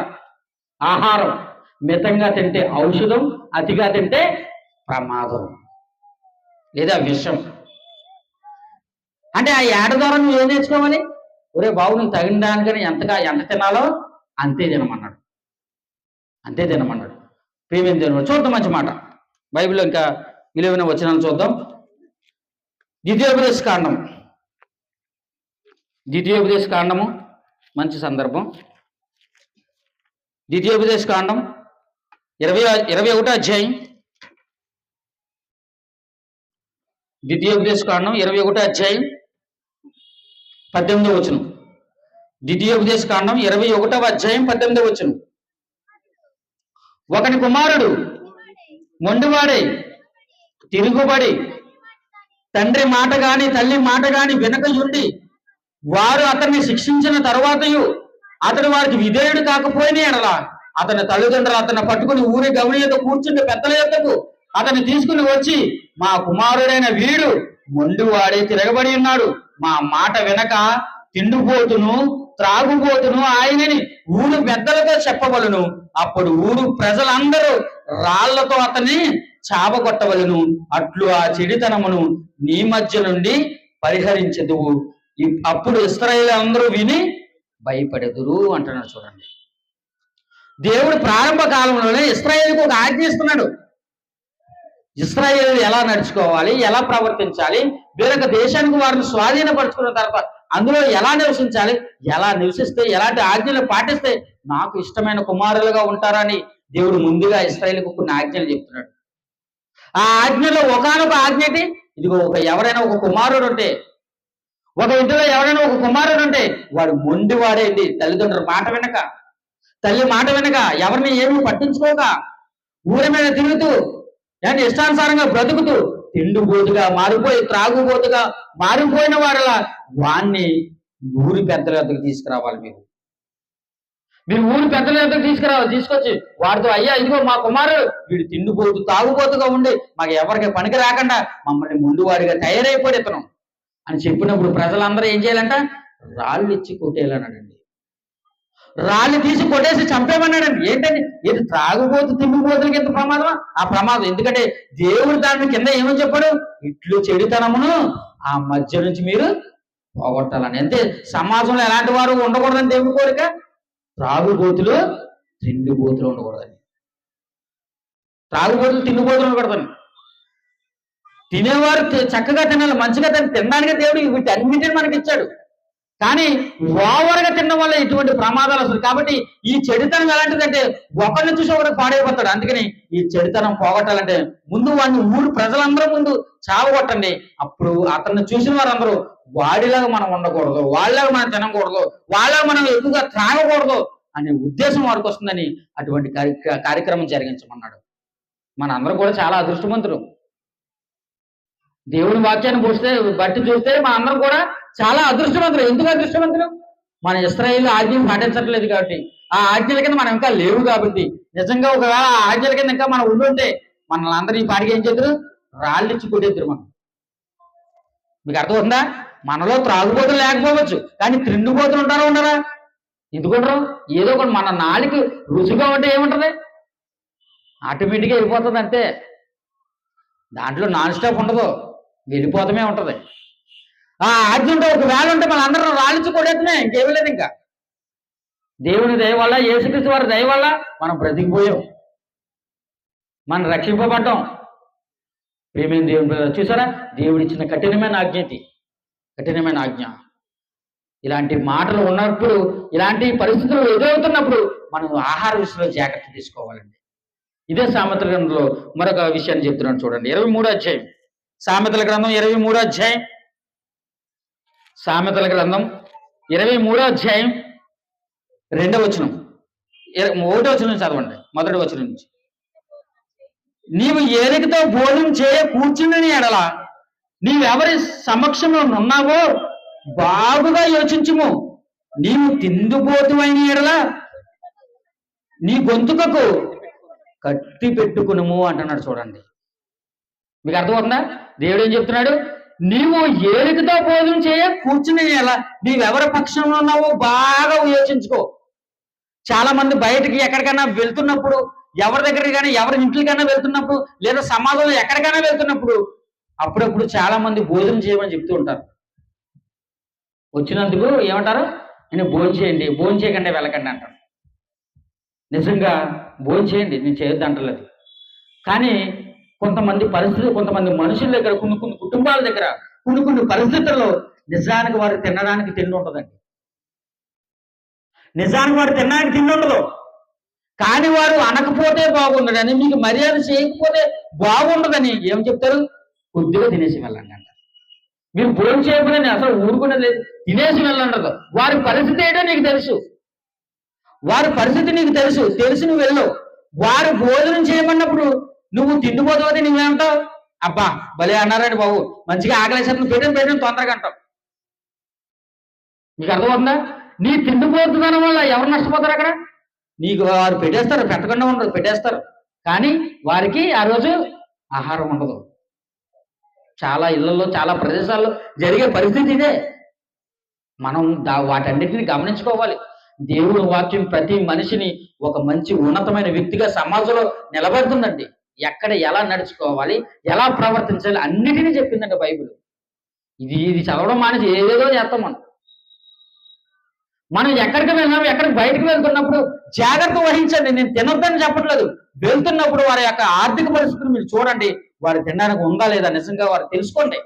ఆహారం మితంగా తింటే ఔషధం, అతిగా తింటే ప్రమాదం లేదా విషం. అంటే ఆ యాడ్ ద్వారా నువ్వు ఏం నేర్చుకోవాలి, ఒరే బాబు నువ్వు తగిన దానికని ఎంత తినాలో అంతే తినమన్నాడు, అంతే తినమన్నాడు. ప్రేమేం తినమన్నాడు. చూద్దాం మంచి మాట బైబిల్లో ఇంకా విలువైన వచనాలు చూద్దాం. ద్వితీయోపదేశ కాండము మంచి సందర్భం. ద్వితీయోపదేశ కాండం 21వ అధ్యాయం. ద్వితీయోపదేశ కాండం 21వ అధ్యాయం 18వ వచనం. ద్వితీయోపదేశ కాండం 21వ అధ్యాయం 18వ వచనం. ఒకని కుమారుడు మొండివాడై తిరుగుబడి తండ్రి మాట గాని తల్లి మాట గాని వెనకయుండి వారు అతన్ని శిక్షించిన తరువాతయు అతడు వారికి విధేయుడు కాకపోయినా ఎడలా అతని తల్లిదండ్రులు అతన్ని పట్టుకుని ఊరి గమని యొక్క కూర్చుంటే పెద్దల యొద్దకు అతన్ని తీసుకుని వచ్చి, మా కుమారుడైన వీడు మొండివాడే తిరగబడి ఉన్నాడు, మా మాట వెనక తిండిపోతును త్రాగుబోతును ఆయనని ఊరు పెద్దలతో చెప్పవలను. అప్పుడు ఊరు ప్రజలందరూ రాళ్లతో అతన్ని చావగొట్టవలను. అట్లు ఆ చెడితనమును నీ మధ్య నుండి పరిహరించదువు. అప్పుడు ఇశ్రాయేలు అందరూ విని భయపడెదురు అంటున్నాడు. చూడండి, దేవుడు ప్రారంభ కాలంలోనే ఇశ్రాయేలుకు ఒక ఆజ్ఞ ఇస్తున్నాడు. ఇశ్రాయేలు ఎలా నడుచుకోవాలి, ఎలా ప్రవర్తించాలి, వేరొక దేశానికి వారిని స్వాధీనపరుచుకున్న తర్వాత అందులో ఎలా నివసించాలి, ఎలా నివసిస్తే ఎలాంటి ఆజ్ఞలు పాటిస్తే నాకు ఇష్టమైన కుమారులుగా ఉంటారని దేవుడు ముందుగా ఇశ్రాయేలుకు కొన్ని ఆజ్ఞలు చెప్తున్నాడు. ఆ ఆజ్ఞలో ఒకానొక ఆజ్ఞ ఏంటి, ఇదిగో ఎవరైనా ఒక కుమారుడు ఉంటే, ఒక ఇంటిలో ఎవరైనా ఒక కుమారుడు ఉంటే వాడు మొండివాడేంటి, తల్లిదండ్రుల మాట వెనక, తల్లి మాట వెనక, ఎవరిని ఏమీ పట్టించుకోక ఊరి మీద తిరుగుతూ ఇష్టానుసారంగా బ్రతుకుతూ తిండిబోతుగా మారిపోయి త్రాగుబోతుగా మారిపోయిన వారలా వాణ్ణి ఊరి పెద్దల వద్దకు తీసుకురావాలి. మీరు ఊరి పెద్దల వద్దకు తీసుకొచ్చి వారితో, అయ్యా ఇదిగో మా కుమారుడు వీడు తిండిపోతూ తాగుబోతుగా ఉండి మాకు ఎవరికి పనికి రాకుండా మమ్మల్ని ముందువాడిగా తయారైపోయి ఇతను అని చెప్పినప్పుడు ప్రజలందరూ ఏం చేయాలంట, రాళ్ళు ఇచ్చి కొట్టేయాలన్నాడండి. రాళ్ళు తీసి కొట్టేసి చంపేమన్నాడండి. ఏంటండి, ఇది త్రాగుబోతు తిండిపోతులకి ఎంత ప్రమాదమా? ఆ ప్రమాదం. ఎందుకంటే దేవుడు దాని కింద ఏమని చెప్పాడు, ఇట్లు చెడుతనమును ఆ మధ్య నుంచి మీరు పోగొట్టాలని. అంతే, సమాజంలో ఎలాంటి వారు ఉండకూడదని దేవుడి కోరిక. త్రాగుబోతులు తిండిపోతులు ఉండకూడదని, త్రాగుబోతులు తిండిపోతులు ఉండకూడదని. తినేవారు చక్కగా తినాలి, మంచిగా తినడానికి దేవుడు వీటన్నిటిని మనకి ఇచ్చాడు. కానీ ఓవర్గా తినడం వల్ల ఇటువంటి ప్రమాదాలు వస్తుంది. కాబట్టి ఈ చెడుతనం ఎలాంటిదంటే ఒకరిని చూసి ఒకటి పాడైపోతాడు. అందుకని ఈ చెడుతనం పోగొట్టాలంటే ముందు వాడిని ఊరు ప్రజలందరూ ముందు చావగొట్టండి. అప్పుడు అతన్ని చూసిన వారందరూ వాడిలాగా మనం ఉండకూడదు, వాళ్ళలాగా మనం తినకూడదు, వాళ్ళలాగా మనం ఎక్కువగా త్రాగకూడదు అనే ఉద్దేశం వారికి వస్తుందని అటువంటి కార్యక్రమం జరిగించమన్నాడు. మన అందరూ కూడా చాలా అదృష్టవంతులు. దేవుని వాక్యాన్ని బట్టి చూస్తే మన అందరం కూడా చాలా అదృష్టవంతులు. ఎందుకు అదృష్టవంతులు? మన ఇశ్రాయేలు ఆజ్ఞలు పాటించట్లేదు కాబట్టి, ఆ ఆజ్ఞల కింద మనం ఇంకా లేవు కాబట్టి. నిజంగా ఒకవేళ ఆ ఆజ్ఞల కింద ఇంకా మనం ఉండుంటే మనల్ని అందరూ ఈ పాటికి ఏం చేద్దరు, రాళ్ళు ఇచ్చి కొట్టేద్దరు. మనం మీకు అర్థమవుతుందా? మనలో త్రాగుబోతులు లేకపోవచ్చు, కానీ తిండిపోతులు ఉంటారా ఉండరా? ఎందుకుంటారు? ఏదో ఒకటి మన నాలుగు రుచిగా ఉంటే ఏముంటది, ఆటోమేటిక్గా వెళ్ళిపోతుంది. అంతే, దాంట్లో నాన్ స్టాప్ ఉండదు, వెళ్ళిపోతమే ఉంటది. ఆ ఆజ్ఞ ఉంటే ఒకవేళ ఉంటే మన అందరం రాళ్ళించి కొడేతమే, ఇంకేమీ లేదు. ఇంకా దేవుని దయ వల్ల, యేసుక్రీస్తు వారి దయ వల్ల మనం బ్రతికిపోయాం, మనం రక్షింపబడ్డాం. ప్రేమైన దేవుని పిల్లలు చూసారా, దేవుడు ఇచ్చిన కఠినమైన ఆజ్ఞ. ఇలాంటి మాటలు ఉన్నప్పుడు, ఇలాంటి పరిస్థితులు ఎదురవుతున్నప్పుడు మనం ఆహార విషయంలో జాగ్రత్త తీసుకోవాలండి. ఇదే సామెతల గ్రంథంలో మరొక విషయాన్ని చెప్తున్నాను చూడండి. 23వ అధ్యాయం, సామెతల గ్రంథం 23వ అధ్యాయం సామెతల గ్రంథం 23వ అధ్యాయం 2వ వచనం, 1వ వచనం చదవండి. మొదటి వచనం నుంచి. నీవు ఏలికతో భోజనం చేయ కూర్చుని ఎడల నీవెవరి సమక్షంలో ఉన్నావో బాగుగా యోచించుము. నీవు తిందుబోతువైన ఎడల నీ గొంతుకకు కత్తి పెట్టుకునుము అంటున్నాడు. చూడండి, మీకు అర్థమవుతుందా? దేవుడు ఏం చెప్తున్నాడు? నీవు ఏలికతో భోజనం చేయ కూర్చుని ఎలా నీవెవరి పక్షంలో ఉన్నావో బాగా యోచించుకో. చాలా మంది బయటికి ఎక్కడికైనా వెళ్తున్నప్పుడు, ఎవరి దగ్గరికి కానీ ఎవరి ఇంట్లోకైనా వెళ్తున్నప్పుడు, లేదా సమాజంలో ఎక్కడికైనా వెళ్తున్నప్పుడు అప్పుడప్పుడు చాలా మంది భోజనం చేయమని చెప్తూ ఉంటారు. వచ్చినందుకు ఏమంటారు? నేను భోజనం చేయండి, భోజనం చేయకండి వెళ్ళకండి అంటారు. నిజంగా భోజనం చేయండి, నేను చేయొద్దు అంటలేదు. కానీ కొంతమంది మనుషుల దగ్గర, కొన్ని కుటుంబాల దగ్గర, కొన్ని పరిస్థితుల్లో నిజానికి వారు తినడానికి తిండి ఉంటుందండి. నిజానికి వారు తినడానికి తిండి ఉండదు. కానీ వారు అనకపోతే బాగుండదని, మీకు మర్యాద చేయకపోతే బాగుండదని ఏం చెప్తారు? కొద్దిగా తినేసి వెళ్ళండి అంటారు. మీరు భోజనం చేయకపోతే అసలు ఊరుకునేది లేదు, తినేసి వెళ్ళండదు. వారి పరిస్థితి ఏంటో నీకు తెలుసు, వారి పరిస్థితి నీకు తెలుసు, తెలిసి నువ్వు వెళ్ళవు. వారు భోజనం చేయమన్నప్పుడు నువ్వు తిండిపోతావని నువ్వేమంటావు? అబ్బా భలే అన్నారండి బాబు, మంచిగా ఆకలేసేది, పెట్టిన తొందరగా అంటావు. నీకు అర్థమవుతుందా? నీ తిండిపోతుందనం వల్ల ఎవరు నష్టపోతారు? అక్కడ నీకు వారు పెట్టేస్తారు, పెట్టకుండా ఉండదు, పెట్టేస్తారు. కానీ వారికి ఆ రోజు ఆహారం ఉండదు. చాలా ఇళ్లలో, చాలా ప్రదేశాల్లో జరిగే పరిస్థితి ఇదే. మనం వాటన్నిటిని గమనించుకోవాలి. దేవుడు వాక్యం ప్రతి మనిషిని ఒక మంచి ఉన్నతమైన వ్యక్తిగా సమాజంలో నిలబడుతుందండి. ఎక్కడ ఎలా నడుచుకోవాలి, ఎలా ప్రవర్తించాలి అన్నిటినీ చెప్పిందండి బైబిల్. ఇది చదవడం మానేసి ఏదేదో చేస్తాం మనం ఎక్కడికి వెళ్ళినాము, ఎక్కడికి బయటకు వెళ్తున్నప్పుడు జాగ్రత్త వహించండి. నేను తినొద్దని చెప్పట్లేదు. వెళ్తున్నప్పుడు వారి యొక్క ఆర్థిక పరిస్థితులు మీరు చూడండి, వారు తినడానికి ఉందా లేదా నిజంగా వారు తెలుసుకోండి.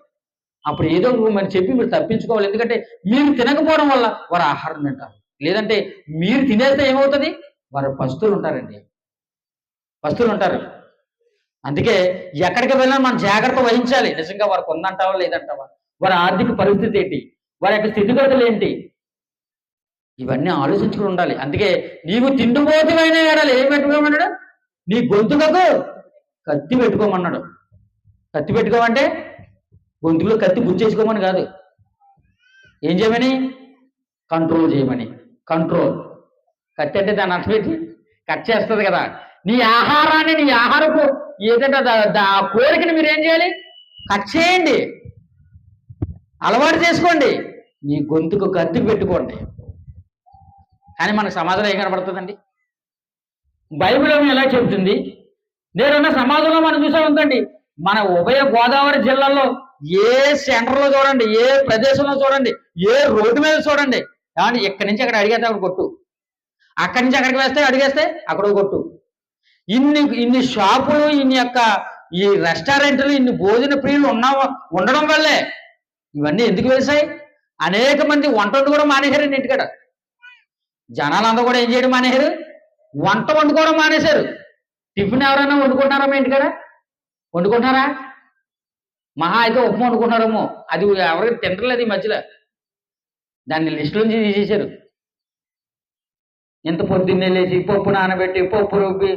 అప్పుడు ఏదో మరి చెప్పి మీరు తప్పించుకోవాలి. ఎందుకంటే మీరు తినకపోవడం వల్ల వారు ఆహారం తింటారు. లేదంటే మీరు తినేస్తే ఏమవుతుంది? వారు పస్తులు ఉంటారండి, పస్తులు ఉంటారు. అందుకే ఎక్కడికి వెళ్ళినా మనం జాగ్రత్త వహించాలి. నిజంగా వారికి ఉందంటావా లేదంటావా, వారి ఆర్థిక పరిస్థితి ఏంటి, వారి యొక్క స్థితిగతులు ఏంటి, ఇవన్నీ ఆలోచించుకుని ఉండాలి. అందుకే నీవు తిండిపోతువైన ఏడాలి ఏం పెట్టుకోమన్నాడు? నీ గొంతుకకు కత్తి పెట్టుకోమన్నాడు. కత్తి పెట్టుకోమంటే గొంతులో కత్తి గుచ్చేసుకోమని కాదు. ఏం చేయమని? కంట్రోల్ చేయమని. కంట్రోల్. కత్తి అంటే దాన్ని అర్థం పెట్టి కట్ చేస్తుంది కదా. నీ ఆహారాన్ని, నీ ఆహారపు ఏదంటే ఆ కోరికని మీరు ఏం చేయాలి? కట్ చేయండి, అలవాటు చేసుకోండి. నీ గొంతుకు కత్తి పెట్టుకోండి. కానీ మనకు సమాజంలో ఏం కనబడుతుందండి? బైబిల్ ఎలా చెబుతుంది? నేనున్న సమాజంలో మనం చూసామంతండి, మన ఉభయ గోదావరి జిల్లాలో ఏ సెంటర్లో చూడండి, ఏ ప్రదేశంలో చూడండి, ఏ రోడ్డు మీద చూడండి, కానీ ఇక్కడి నుంచి అక్కడ అడిగేస్తే అక్కడ కొట్టు, అక్కడి నుంచి అక్కడికి వేస్తే అడిగేస్తే అక్కడ కొట్టు. ఇన్ని షాపులు, ఈ రెస్టారెంట్లు, ఇన్ని భోజన ప్రియులు ఉండడం వల్లే ఇవన్నీ ఎందుకు వేశాయి? అనేక మంది వంట వండుకోవడం మానేశారండి. ఇంటికాడ జనాలందరూ కూడా ఏం చేయడం మానేశారు? వంట వండుకోవడం మానేశారు. టిఫిన్ ఎవరైనా వండుకుంటారా? మీ ఇంటికాడ వండుకుంటారా? మహా అయితే ఉప్మా వండుకుంటారేమో, అది ఎవరికి తింటలేదు ఈ మధ్యలో. దాన్ని లిస్టు నుంచి తీసేశారు. ఇంత పొద్దున్నే లేచి పప్పు నానబెట్టి, పప్పు రుబ్బి,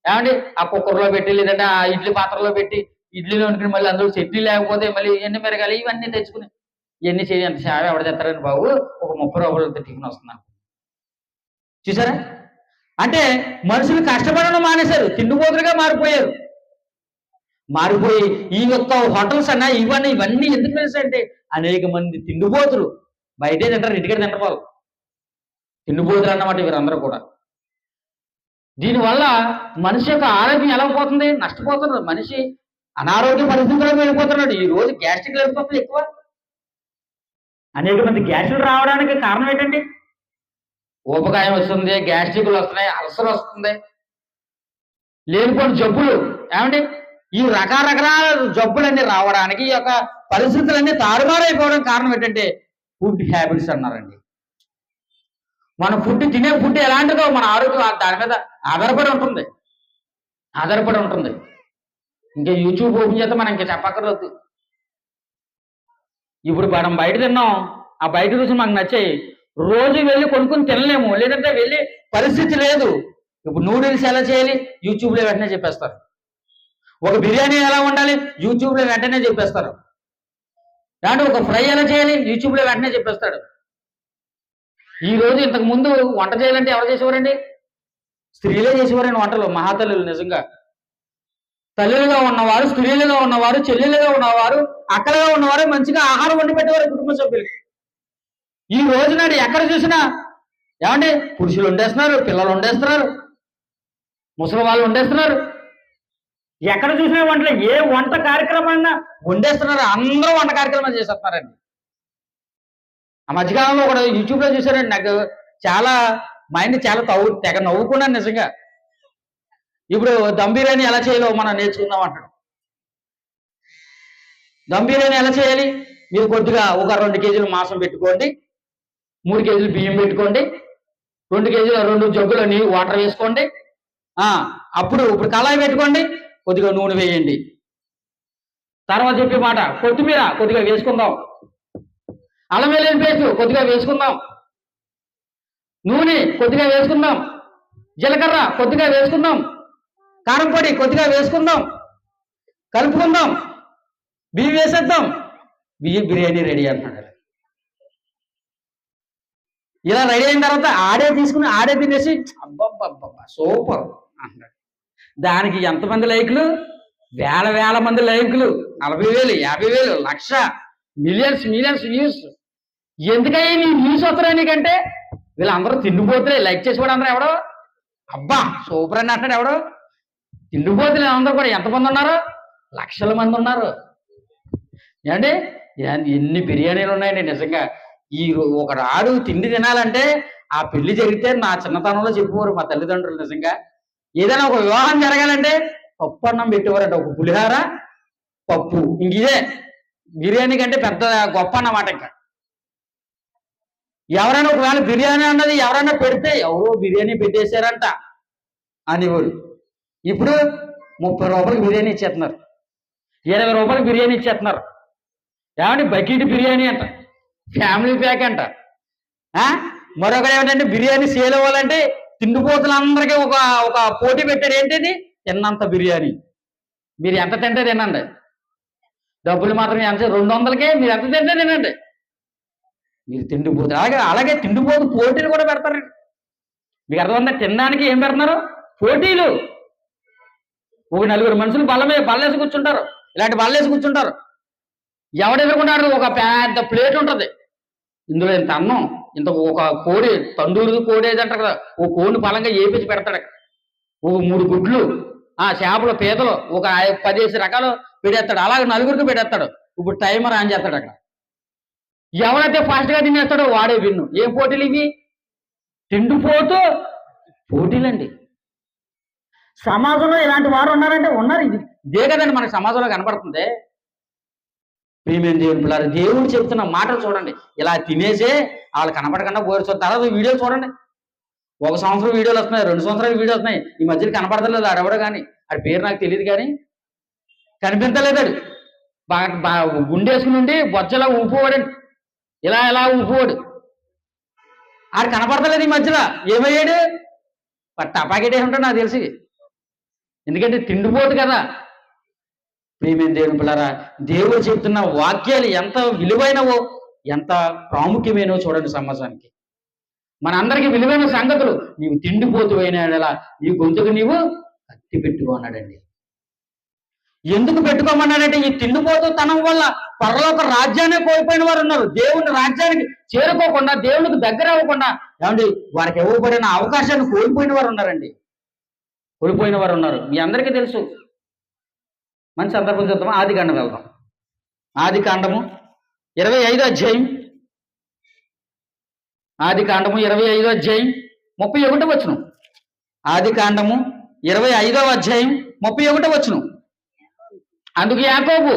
ఏమండి ఆ కుక్కర్లో పెట్టి, లేదంటే ఆ ఇడ్లీ పాత్రలో పెట్టి ఇడ్లీలో వండుకుని, మళ్ళీ అందులో చట్నీ లేకపోతే మళ్ళీ ఎన్ని మిరగాలి ఇవన్నీ తెచ్చుకుని ఇవన్నీ చేయండి. అంత సేవ ఎవడ చేస్తారని బాబు, ఒక 30 రూపాయలతో టిఫిన్ వస్తున్నాను. చూసారా? అంటే మనుషులు కష్టపడడం మానేశారు, తిండిపోతులుగా మారిపోయారు. మారిపోయి ఈ యొక్క హోటల్స్ అన్నా ఇవన్నీ ఎందుకు తెలుసంటే అనేక మంది తిండిపోతులు బయటే తింటారు, ఇంటికి తింటారు. వాళ్ళు తిండిపోతులు అన్నమాట వీరందరూ కూడా. దీనివల్ల మనిషి యొక్క ఆరోగ్యం ఎలా పోతుంది? నష్టపోతున్నారు. మనిషి అనారోగ్య పరిస్థితుల్లో వెళ్ళిపోతున్నాడు. ఈ రోజు గ్యాస్ట్రిక్ వెళ్ళిపోతుంది ఎక్కువ. అనేక మంది గ్యాస్ట్రిక్ రావడానికి కారణం ఏంటండి? ఊపకాయం వస్తుంది, గ్యాస్ట్రిక్లు వస్తున్నాయి, అల్సర్ వస్తుంది, లేనిపోయిన జబ్బులు. ఏమండి ఈ రకరకాల జబ్బులన్నీ రావడానికి, ఈ యొక్క పరిస్థితులన్నీ తారుమారైపోవడానికి కారణం ఏంటంటే ఫుడ్ హ్యాబిట్స్ అన్నారండి. మన తినే ఫుడ్ ఎలాంటిదో మన ఆరోగ్యం దాని మీద ఆధారపడి ఉంటుంది. ఇంకా యూట్యూబ్ ఓపెన్ చేస్తే మనం ఇంకా చెప్పక్కర్లేదు. ఇప్పుడు మనం బయట తిన్నాం, ఆ బయట రుచులు మాకు నచ్చాయి. రోజు వెళ్ళి కొనుక్కొని తినలేము, లేదంటే వెళ్ళి పరిస్థితి లేదు. ఇప్పుడు నూడిల్స్ ఎలా చేయాలి యూట్యూబ్లో వెంటనే చెప్పేస్తారు. ఒక బిర్యానీ ఎలా ఉండాలి యూట్యూబ్లో వెంటనే చెప్పేస్తారు. దాంట్లో ఒక ఫ్రై ఎలా చేయాలి యూట్యూబ్లో వెంటనే చెప్పేస్తాడు. ఈ రోజు ఇంతకు ముందు వంట చేయాలంటే ఎవరు చేసేవారండి? స్త్రీలే చేసేవారండి వంటలు, మహాతల్లులు. నిజంగా తల్లులుగా ఉన్నవారు, స్త్రీలుగా ఉన్నవారు, చెల్లెలుగా ఉన్నవారు, అక్కలుగా ఉన్నవారు మంచిగా ఆహారం వండి పెట్టేవారు కుటుంబ సభ్యులకి. ఈ రోజు నాడు ఎక్కడ చూసినా ఏమండి పురుషులు వండేస్తున్నారు, పిల్లలు వండేస్తున్నారు, ముసలి వాళ్ళు వండేస్తున్నారు. ఎక్కడ చూసినా వంటలు, ఏ వంట కార్యక్రమాన్ని వండేస్తున్నారు. అందరూ వంట కార్యక్రమాలు చేసేస్తున్నారండి. ఆ మధ్యకాలంలో కూడా యూట్యూబ్లో చూసారండి, నాకు చాలా మైండ్ చాలా తెగ నవ్వుకున్నాను నిజంగా. ఇప్పుడు దమ్ బిర్యానీ ఎలా చేయాలో మనం నేర్చుకుందాం అంటాడు. దమ్ బిర్యానీ ఎలా చేయాలి? మీరు కొద్దిగా ఒక 2 కేజీలు మాంసం పెట్టుకోండి, 3 కేజీలు బియ్యం పెట్టుకోండి, 2 కేజీల 2 జగ్గుల వాటర్ వేసుకోండి. ఇప్పుడు కళాయి పెట్టుకోండి, కొద్దిగా నూనె వేయండి. తర్వాత చెప్పే మాట, కొత్తిమీర కొద్దిగా వేసుకుందాం, అల్లం వెల్లుల్లి పేస్ట్ కొద్దిగా వేసుకుందాం, నూనె కొద్దిగా వేసుకుందాం, జీలకర్ర కొద్దిగా వేసుకుందాం, కారం పొడి కొద్దిగా వేసుకుందాం, కలుపుకుందాం, బియ్యం వేసేద్దాం, బియ్యం బిర్యానీ రెడీ అంటున్నాడు. ఇలా రెడీ అయిన తర్వాత ఆడే తీసుకుని ఆడే తినేసి అబ్బబ్బబ్బబ్బా సూపర్ అంటున్నాడు. దానికి ఎంతమంది లైకులు? వేల మంది లైకులు, 40,000, 50,000, 1,00,000, మిలియన్స్ వ్యూస్. ఎందుకయ్యా నీ వ్యూస్ వస్తున్నాయి నీకంటే? వీళ్ళందరూ తిండిపోతులే, లైక్ చేసేవాడు అందరూ ఎవడో అబ్బా సూపర్ అని అంటాడు ఎవడో. తిండిపోతులే అందరూ కూడా ఎంతమంది ఉన్నారు? లక్షల మంది ఉన్నారు. ఏమండి ఎన్ని బిర్యానీలు ఉన్నాయండి నిజంగా. ఒక రాడు తిండి తినాలంటే ఆ పెళ్లి జరిగితే నా చిన్నతనంలో చెప్పేవారు మా తల్లిదండ్రులు. నిజంగా ఏదైనా ఒక వివాహం జరగాలంటే పప్పు అన్నం పెట్టేవారంట, ఒక పులిహార పప్పు, ఇంక ఇదే బిర్యానీ కంటే పెద్ద గొప్ప అన్నమాట. ఇంకా ఎవరైనా ఒకవేళ బిర్యానీ అన్నది ఎవరైనా పెడితే ఎవరో బిర్యానీ పెట్టేశారంట అనేవారు. ఇప్పుడు 30 రూపాయలకి బిర్యానీ ఇచ్చేస్తున్నారు, 20 రూపాయలకి బిర్యానీ ఇచ్చేస్తున్నారు. ఏమంటే బకెట్ బిర్యానీ అంట, ఫ్యామిలీ ప్యాక్ అంట. మరొకటి ఏమిటంటే బిర్యానీ సేల్ అవ్వాలంటే తిండిపోతులందరికీ ఒక పోటీ పెట్టారు. ఏంటిది? తిన్నంత బిర్యానీ. మీరు ఎంత తింటే తినండి, డబ్బులు మాత్రం ఎంత 200కే మీరు ఎంత తింటే తినండి. మీరు తిండిపోతు అలాగే తిండిపోతు పోటీలు కూడా పెడతారండి. మీకు అర్థమైందా? తినడానికి ఏం పెడుతున్నారు? పోటీలు. ఒక 4 మనుషులు బల్లేసి కూర్చుంటారు, ఇలాంటి బల్లేసి కూర్చుంటారు. ఎవడు ఎదుర్కొంటాడు? ఒక పెద్ద ప్లేట్ ఉంటుంది, ఇందులో ఇంత అన్నం, ఇంత ఒక కోడి, తందూరు కోడి ఏదంటారు కదా, ఓ కోడిని బలంగా ఏపించి పెడతాడు. ఒక 3 గుడ్లు, చేపలు, పీతలు, ఒక 10 రకాలు పెడేస్తాడు. అలాగే 4గురికి పెడేస్తాడు. ఇప్పుడు టైమర్ ఆన్ చేస్తాడు. అక్కడ ఎవరైతే ఫాస్ట్గా తినేస్తాడో వాడే విన్ను. ఏం పోటీలు ఇవి? తిండిపోతూ పోటీలండి. సమాజంలో ఇలాంటి వారు ఉన్నారంటే ఉన్నారు. ఇదే కదండి మనకి సమాజంలో కనపడుతుంది. ప్రియమైన దేవుని పిల్లలు, దేవుడు చెప్తున్న మాటలు చూడండి. ఇలా తినేసే వాళ్ళు కనపడకుండా పోయి తర్వాత వీడియోలు చూడండి. 1 సంవత్సరం వీడియోలు వస్తున్నాయి, 2 సంవత్సరాలు వీడియోలు వస్తున్నాయి. ఈ మధ్యలో కనపడతలేదు ఆడెవడో కానీ, ఆడి పేరు నాకు తెలియదు కానీ కనిపించలేదాడు. బాగా గుండేసుకుని ఉండి బొచ్చలా ఊపువాడండి, ఇలా ఊపువాడు. ఆడు కనపడతలేదు ఈ మధ్యలో. ఏమయ్యాడు? టపాకెట్టేసి ఉంటాడు నాకు తెలిసి, ఎందుకంటే తిండిపోదు కదా. ప్రియమైన దేవుని పిల్లరా, దేవుడు చెప్తున్న వాక్యాలు ఎంత విలువైనవో, ఎంత ప్రాముఖ్యమైనవో చూడండి సమాజానికి. మనందరికీ విలువైన సంగతులు. నీవు తిండిపోతువైనా నీ గొంతుకు నీవు కత్తి పెట్టుకో అన్నాడండి. ఎందుకు పెట్టుకోమన్నాడంటే ఈ తిండిపోతూ తనం వల్ల పరలోక రాజ్యాన్ని కోల్పోయిన వారు ఉన్నారు. దేవుని రాజ్యానికి చేరుకోకుండా, దేవునికి దగ్గర అవ్వకుండా, ఏమండి వారికి ఇవ్వబడిన అవకాశాన్ని కోల్పోయిన వారు ఉన్నారండి. కోల్పోయిన వారు ఉన్నారు, మీ అందరికీ తెలుసు. మంచి సందర్భం చూద్దాం. ఆదికాండం వెళ్దాం. ఆదికాండము 25వ అధ్యాయం, ఆదికాండము 25వ అధ్యాయం 31వ వచనం. ఆదికాండము 25వ అధ్యాయం 31వ వచనం. అందుకు యాకోబు,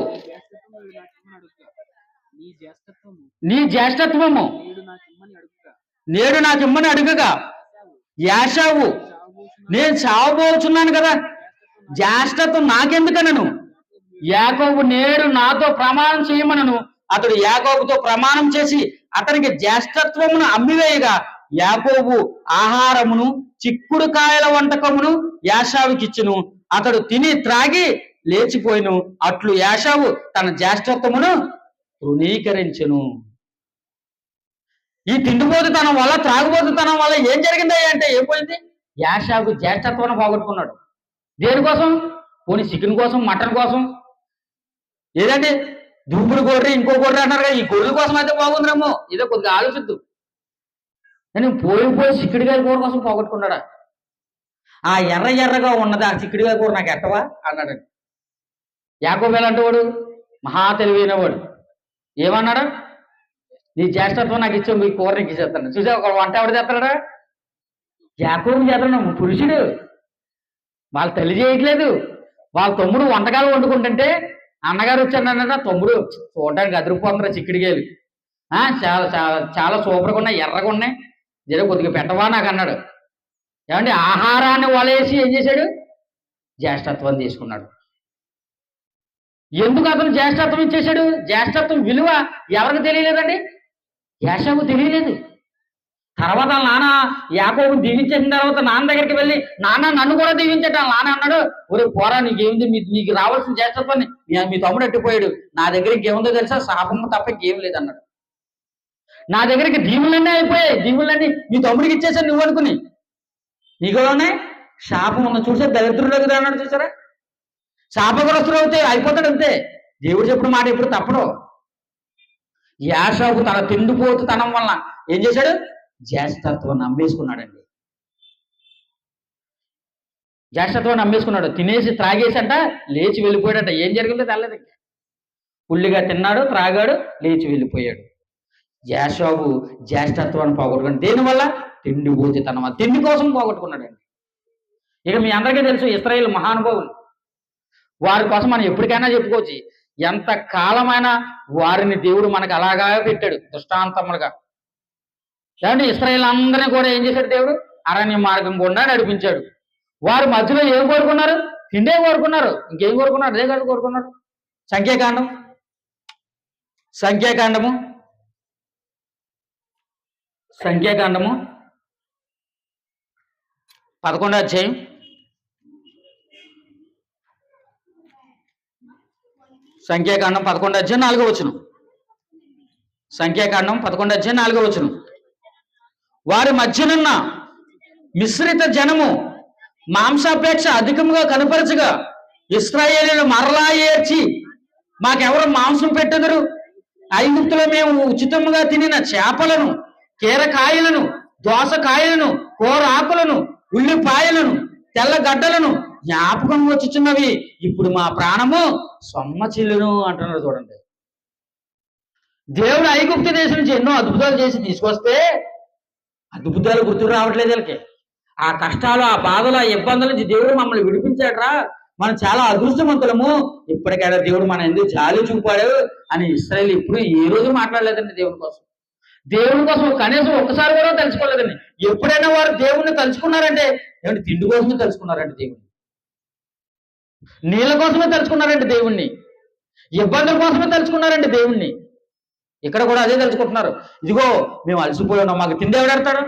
నీ జ్యేష్ఠత్వము నేడు నాకు ఇమ్మని అడుగగా, యాశావు నేను చావబోచున్నాను కదా, జ్యేష్ఠత్వం నాకెందుకనను, యాకోబు నేడు నాతో ప్రమాణం చేయమనను. అతడు యాకోబుతో ప్రమాణం చేసి అతనికి జ్యేష్ఠత్వమును అమ్మివేయగా యాకోబు ఆహారమును చిక్కుడు కాయల వంటకమును యాషావుకిచ్చును. అతడు తిని త్రాగి లేచిపోయిను. అట్లు యాషావు తన జ్యేష్ఠత్వమును తృణీకరించెను. ఈ తిండిపోతుతనం వల్ల, త్రాగుబోతుతనం వల్ల ఏం జరిగింది అంటే ఏమైంది? యాషావు జ్యేష్ఠత్వాన్ని పోగొట్టుకున్నాడు. దేనికోసం? పోనీ చికెన్ కోసం, మటన్ కోసం, ఏదంటే దూపుడు గొర్రె, ఇంకో గొర్రె అంటారు కదా, ఈ గొర్రెల కోసం అయితే బాగుందిరేమో, ఏదో కొద్దిగా ఆలోచిద్దు. నేను పోయి చిక్కుడుకాయ కూర కోసం పోగొట్టుకున్నాడా? ఆ ఎర్రగా ఉన్నది ఆ చిక్కుడుకాయ కూర నాకు ఎట్టవా అన్నాడు. యాకోబు ఎలాంటి వాడు? మహా తెలివైన వాడు. ఏమన్నాడు? నీ జ్యేష్ఠత్వం నాకు ఇచ్చావు, మీ కూర నీకు ఇచ్చేస్తాను. చూసా, ఒక వంట ఎవడు చేస్తాడా? యాకోబు చేస్తున్నాము. పురుషుడు వాళ్ళ తల్లి చేయట్లేదు. వాళ్ళ తమ్ముడు వంటకాలు వండుకుంటుంటే అన్నగారు వచ్చాడన్నట, తమ్ముడు చూడడానికి అదిరిపోతుందిరా చిక్కుడుకాయలు, చాలా చాలా చాలా సూపర్గా ఉన్నాయి, ఎర్రగా ఉన్నాయి, జర కొద్దిగా పెట్టవా నాకు అన్నాడు. ఏమంటే ఆహారాన్ని వలేసి ఏం చేశాడు? జ్యేష్ఠత్వం తీసుకున్నాడు. ఎందుకు అతను జ్యేష్ఠత్వం ఇచ్చేశాడు? జ్యేష్ఠత్వం విలువ ఎవరికి తెలియలేదండి? యాషావు తెలియలేదు. తర్వాత నాన్న యాకోబుని దీవించేసిన తర్వాత నాన్న దగ్గరికి వెళ్ళి, నాన్న నన్ను కూడా దీవించట. నాన్న అన్నాడు, ఒరే పోరా, నీకేముంది, నీకు రావాల్సిన జ్యేష్ఠత్వాన్ని మీ తమ్ముడు అట్టిపోయాడు, నా దగ్గర ఇంకేముందో తెలుసా? శాపము తప్ప ఇంకేం లేదన్నాడు. నా దగ్గరికి దీవులన్నీ అయిపోయాయి, దీవులన్నీ మీ తమ్ముడికి ఇచ్చేసాను నువ్వు అనుకుని. నీకులోనే శాపం ఉన్న చూసా, దరిద్రుడు అన్నాడు చూసారా? శాపగ్రస్తుడు అవుతే అయిపోతాడు అంతే. దేవుడు చెప్పిన మాట ఎప్పుడు తప్పడు. యాషావు తన తిండిపోతుతనం వలన ఏం చేశాడు? జ్యేష్ఠత్వాన్ని అమ్మేసుకున్నాడండి. జ్యేష్ఠత్వాన్ని అమ్మేసుకున్నాడు. తినేసి త్రాగేసి అంట లేచి వెళ్ళిపోయాడట. ఏం జరిగిందో తెల్లది. పుల్లిగా తిన్నాడు, త్రాగాడు, లేచి వెళ్ళిపోయాడు. యాషావు జ్యేష్ఠత్వాన్ని పోగొట్టుకున్నాడు. దేనివల్ల? తిండిపోతుతనం వల్ల. తిండి కోసం పోగొట్టుకున్నాడండి. ఇక మీ అందరికీ తెలుసు ఇశ్రాయేలు మహానుభావులు. వారి కోసం మనం ఎప్పటికైనా చెప్పుకోవచ్చు. ఎంత కాలమైనా వారిని దేవుడు మనకు అలాగా పెట్టాడు దృష్టాంతములుగా. ఏమంటే ఇశ్రాయేలు అందరినీ కూడా ఏం చేశాడు? దేవుడు అరణ్య మార్గం గుండా నడిపించాడు. వారి మధ్యలో ఏం కోరుకున్నారు? తిండే కోరుకున్నారు. ఇంకేం కోరుకున్నారు? అదే కాదు కోరుకున్నారు. సంఖ్యాకాండము 11వ అధ్యాయం 11వ అధ్యాయం 4వ వచనం. సంఖ్యాకాండం 11వ అధ్యాయం 4వ వచనం. వారి మధ్యనున్న మిశ్రిత జనము మాంసాపేక్ష అధికముగా కనపరచగా ఇశ్రాయేలీయులు మరలా ఏడ్చి, మాకెవరు మాంసం పెట్టుదురు? ఐగుప్తులో మేము ఉచితముగా తినిన చేపలను, కీరకాయలను, దోసకాయలను, కూర ఆకులను, ఉల్లిపాయలను, తెల్లగడ్డలను జ్ఞాపకం వచ్చుచున్నవి. ఇప్పుడు మా ప్రాణము సొమ్మచిల్లును అంటున్నారు. చూడండి, దేవుడు ఐగుప్తు దేశం నుంచి ఎన్నో అద్భుతాలు చేసి తీసుకొస్తే అద్భుతాలు గుర్తుకు రావట్లేదు వీళ్ళకి. ఆ కష్టాలు, ఆ బాధలు, ఆ ఇబ్బందుల నుంచి దేవుడు మమ్మల్ని విడిపించాడ్రా, మనం చాలా అదృష్టవంతులము, ఇప్పటికైనా దేవుడు మన ఎందుకు జాలి చూపాడు అని ఇశ్రాయేలు ఇప్పుడు ఏ రోజు మాట్లాడలేదండి దేవుని కోసం. దేవుని కోసం కనీసం ఒక్కసారి కూడా తలుచుకోలేదండి. ఎప్పుడైనా వారు దేవుణ్ణి తలుచుకున్నారంటే ఏమంటే తిండి కోసమే తలుచుకున్నారండి దేవుణ్ణి, నీళ్ళ కోసమే తలుచుకున్నారండి దేవుణ్ణి, ఇబ్బందుల కోసమే తలుచుకున్నారండి దేవుణ్ణి. ఇక్కడ కూడా అదే తలుచుకుంటున్నారు. ఇదిగో మేము అలసిపోయి ఉన్నాం, మాకు తిండి ఎవడెడతాడు?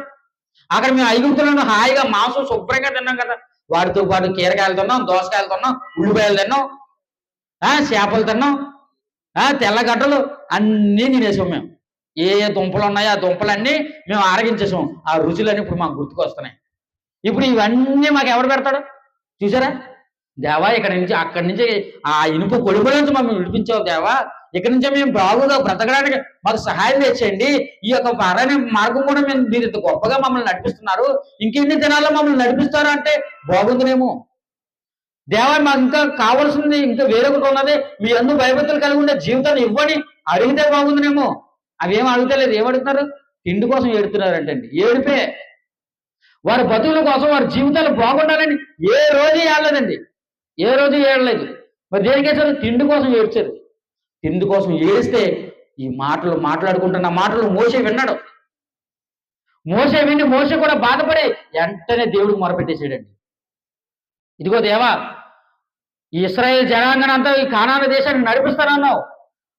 అక్కడ మేము ఐగుప్తులను హాయిగా మాంసం శుభ్రంగా తిన్నాం కదా, వాటితో పాటు కీరకాయలు తిన్నాం, దోసకాయలు తిన్నాం, ఉల్లిపాయలు తిన్నాం, చేపలు తిన్నాం, తెల్లగడ్డలు అన్నీ తినేసాం మేము. ఏ దుంపలు ఉన్నాయో ఆ దుంపలన్నీ మేము ఆరగించేసాం. ఆ రుచులన్నీ ఇప్పుడు మాకు గుర్తుకొస్తున్నాయి. ఇప్పుడు ఇవన్నీ మాకు ఎవడు పెడతాడు? చూసారా దేవా, అక్కడి నుంచి ఆ ఇనుప కొడుకుల నుంచి మమ్మల్ని విడిపించావు దేవా, ఇక్కడి నుంచే మేము బాగుగా బ్రతకడానికి మాకు సహాయం చేసేయండి. ఈ యొక్క అరణ్య మార్గం కూడా మీరు ఇంత గొప్పగా మమ్మల్ని నడిపిస్తున్నారు, ఇంకెన్ని దినాల్లో మమ్మల్ని నడిపిస్తారు అంటే బాగుందినేమో దేవా, మాకు ఇంకా కావాల్సింది ఇంకా వేరొకటి ఉన్నది, మీ అందు భయభక్తులు కలిగి ఉండే జీవితాన్ని ఇవ్వని అడిగితే బాగుందినేమో. అవేం అడుగుతలేదు. ఏమడుగుతున్నారు? తిండి కోసం ఏడుతున్నారంటండి. ఏడిపే వారి బతుకుల కోసం, వారి జీవితాలు బాగుండాలని ఏ రోజు ఏడలేదండి, ఏ రోజు ఏడలేదు. మరి దేనికేసారు? తిండి కోసం ఏడ్చారు. తిండి కోసం ఏడిస్తే ఈ మాటలు మాట్లాడుకుంటున్న మాటలు మోసే విన్నాడు. మోసే విని మోసే కూడా బాధపడి వెంటనే దేవుడికి మొరపెట్టేసాడండి. ఇదిగో దేవా, ఈ ఇశ్రాయేలు జనాంగనంతా ఈ కానాను దేశాన్ని నడిపిస్తానన్నావు,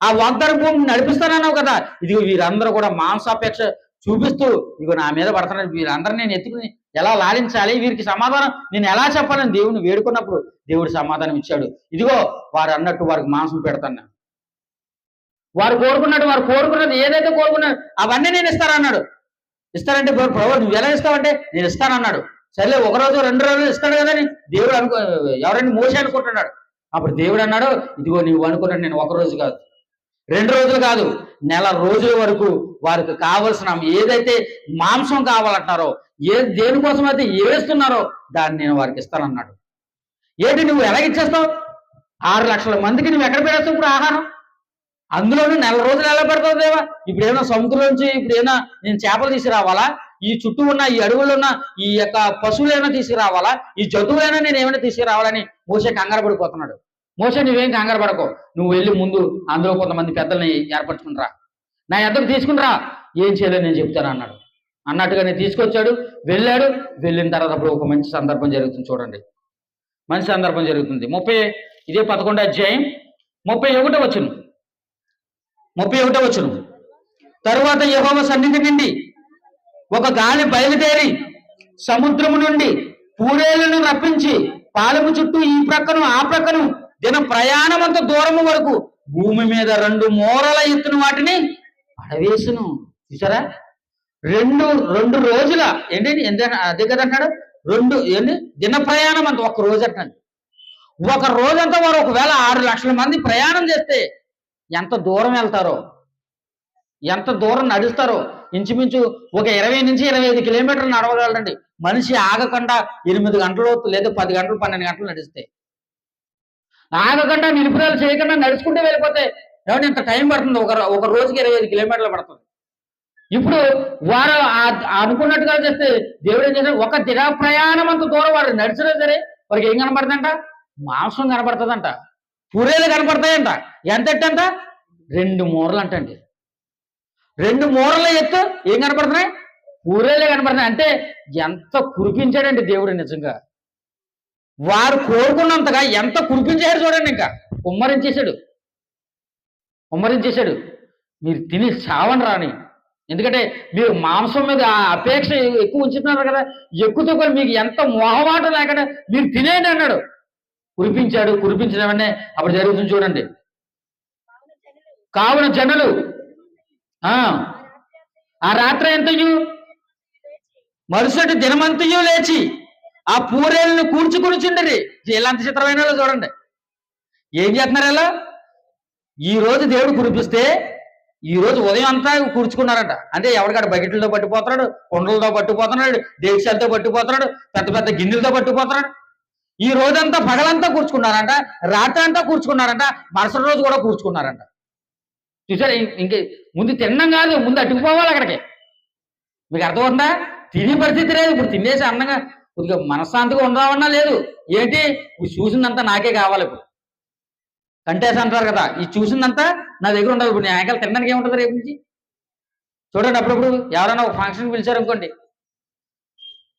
ఆ వాగ్దాన భూమిని నడిపిస్తానన్నావు కదా, ఇదిగో వీరందరూ కూడా మాంసాపేక్ష చూపిస్తూ ఇదిగో నా మీద పడుతున్నారు, వీరందరూ నేను ఎత్తుకుని ఎలా లాలించాలి, వీరికి సమాధానం నేను ఎలా చెప్పాలని దేవుని వేడుకున్నప్పుడు దేవుడు సమాధానం ఇచ్చాడు. ఇదిగో వారు అన్నట్టు వారికి మాంసం పెడతాను, వారు కోరుకున్నది ఏదైతే కోరుకున్నాడు అవన్నీ నేను ఇస్తానన్నాడు. ఇస్తానంటే ప్రభు నువ్వు ఎలా ఇస్తావంటే నేను ఇస్తానన్నాడు. సరేలే, ఒక రోజు 2 రోజులు ఇస్తాడు కదా అని దేవుడు ఎవరైనా మోసే అనుకుంటున్నాడు. అప్పుడు దేవుడు అన్నాడు, ఇదిగో నువ్వు అనుకున్నాడు నేను 1 రోజు కాదు, 2 రోజులు కాదు, నెల రోజుల వరకు వారికి కావలసిన ఏదైతే మాంసం కావాలంటున్నారో, దేనికోసం అయితే ఏడుస్తున్నారో దాన్ని నేను వారికి ఇస్తానన్నాడు. ఏంటి నువ్వు ఎలాగిచ్చేస్తావు? 6 లక్షల మందికి నువ్వు ఎక్కడ పెడతావు ఇప్పుడు ఆహారం? అందులోనూ నెల రోజులు ఎలా పెడతావు దేవా? ఇప్పుడు ఏమైనా సముద్రం నుంచి ఇప్పుడు ఏమైనా నేను చేపలు తీసుకురావాలా? ఈ చుట్టూ ఉన్న ఈ అడవుల్లో ఉన్న ఈ యొక్క పశువులైనా తీసుకురావాలా? ఈ జంతువులైనా నేను ఏమైనా తీసుకురావాలని మోసే కంగారు పడిపోతున్నాడు. మోసే నువ్వేం కంగారు పడకో, నువ్వు వెళ్ళి ముందు అందులో కొంతమంది పెద్దల్ని ఏర్పరచుకునిరా, నా ఎద్దకు తీసుకునిరా, ఏం చేయలేదు నేను చెప్తాను అన్నాడు. అన్నట్టుగా నేను తీసుకొచ్చాడు, వెళ్ళాడు. వెళ్ళిన తర్వాత అప్పుడు ఒక మంచి సందర్భం జరుగుతుంది. చూడండి, మంచి సందర్భం జరుగుతుంది. 11వ అధ్యాయం 31వ వచనం. తరువాత యెహోవా సన్నిధి నుండి ఒక గాలి బయలుదేరి సముద్రము నుండి పూరేళ్లను రప్పించి పాలము చుట్టూ ఈ ప్రక్కను ఆ ప్రక్కను దిన ప్రయాణమంత దూరము వరకు భూమి మీద 2 మూరల ఎత్తున వాటిని పడవేసును. చూసారా, 2 రోజుల ఏంటి అదే కదా అంటాడు, 2 ఏంటి దిన ప్రయాణం అంత, 1 రోజు అంటాడు. 1 రోజంతా వారు ఒకవేళ 6 లక్షల మంది ప్రయాణం చేస్తే ఎంత దూరం వెళ్తారో, ఎంత దూరం నడుస్తారో. ఇంచుమించు ఒక 20 నుంచి 25 కిలోమీటర్లు నడవగలరండి మనిషి ఆగకుండా 8 గంటలు లేదా 10 గంటలు 12 గంటలు నడిస్తే. ఆగకుండా నిలుపుదల చేయకుండా నడుచుకుంటూ వెళ్ళిపోతే ఏమంటే ఇంత టైం పడుతుంది, ఒక రోజుకి 25 కిలోమీటర్లు పడుతుంది. ఇప్పుడు వారు అనుకున్నట్టుగా చేస్తే దేవుడు ఏం చేశాడు, ఒక దిన ప్రయాణం అంత దూరం వారు నడిచినా సరే వారికి ఏం కనపడుతుందంట? మాంసం కనపడుతుందంట, పూరేలు కనపడతాయంట. ఎంత ఎట్టంట? 2 మూరలు అంటండి. 2 మూరల ఎత్తు ఏం కనపడుతున్నాయి? పూరేలే కనపడుతున్నాయి. అంటే ఎంత కురిపించాడండి దేవుడు నిజంగా. వారు కోరుకున్నంతగా ఎంత కురిపించాడు చూడండి. ఇంకా ఉమ్మరించేశాడు. మీరు తిని చావని రాని, ఎందుకంటే మీరు మాంసం మీద అపేక్ష ఎక్కువ ఉంచుతున్నారు కదా, ఎక్కువతో కూడా మీకు ఎంత మోహమాటం లేకుండా మీరు తినేయండి అన్నాడు. కురిపించడం అంటే అప్పుడు జరుగుతుంది చూడండి. కావున జనులు ఆ రాత్రి ఎంతయు మరుసటి దినమంతయు లేచి ఆ పూరేలను కూర్చుండరి. ఇలాంటి చిత్రమైన చూడండి ఏం చేస్తున్నారు. ఇలా ఈ రోజు దేవుడు కురిపిస్తే ఈ రోజు ఉదయం అంతా కూర్చుకున్నారంట. అంటే ఎవరికాడ బకెట్లతో పట్టిపోతున్నాడు, కొండలతో పట్టుకుపోతున్నాడు, దేశాలతో పట్టుకుపోతున్నాడు, పెద్ద పెద్ద గిన్నెలతో పట్టుకుపోతున్నాడు. ఈ రోజంతా పగలంతా కూర్చుకున్నారంట, రాత్రి అంతా కూర్చుకున్నారంట, మరుసటి రోజు కూడా కూర్చుకున్నారంట. చూసారు, ఇంక ముందు తినడం కాదు, ముందు అట్టుకుపోవాలి అక్కడికి. మీకు అర్థమవుతుందా? తినే పరిస్థితి లేదు. ఇప్పుడు తినేసి అన్నగా కొద్దిగా మనశ్శాంతిగా ఉండవన్నా లేదు. ఏంటి చూసిందంతా నాకే కావాలి. ఇప్పుడు కంటేసి అంటారు కదా, ఈ చూసిందంతా నా దగ్గర ఉండదు. ఇప్పుడు నేను ఆకలి తినడానికి ఏముంటుంది రేపు నుంచి? చూడండి, అప్పుడప్పుడు ఎవరైనా ఒక ఫంక్షన్కి పిలిచారు అనుకోండి,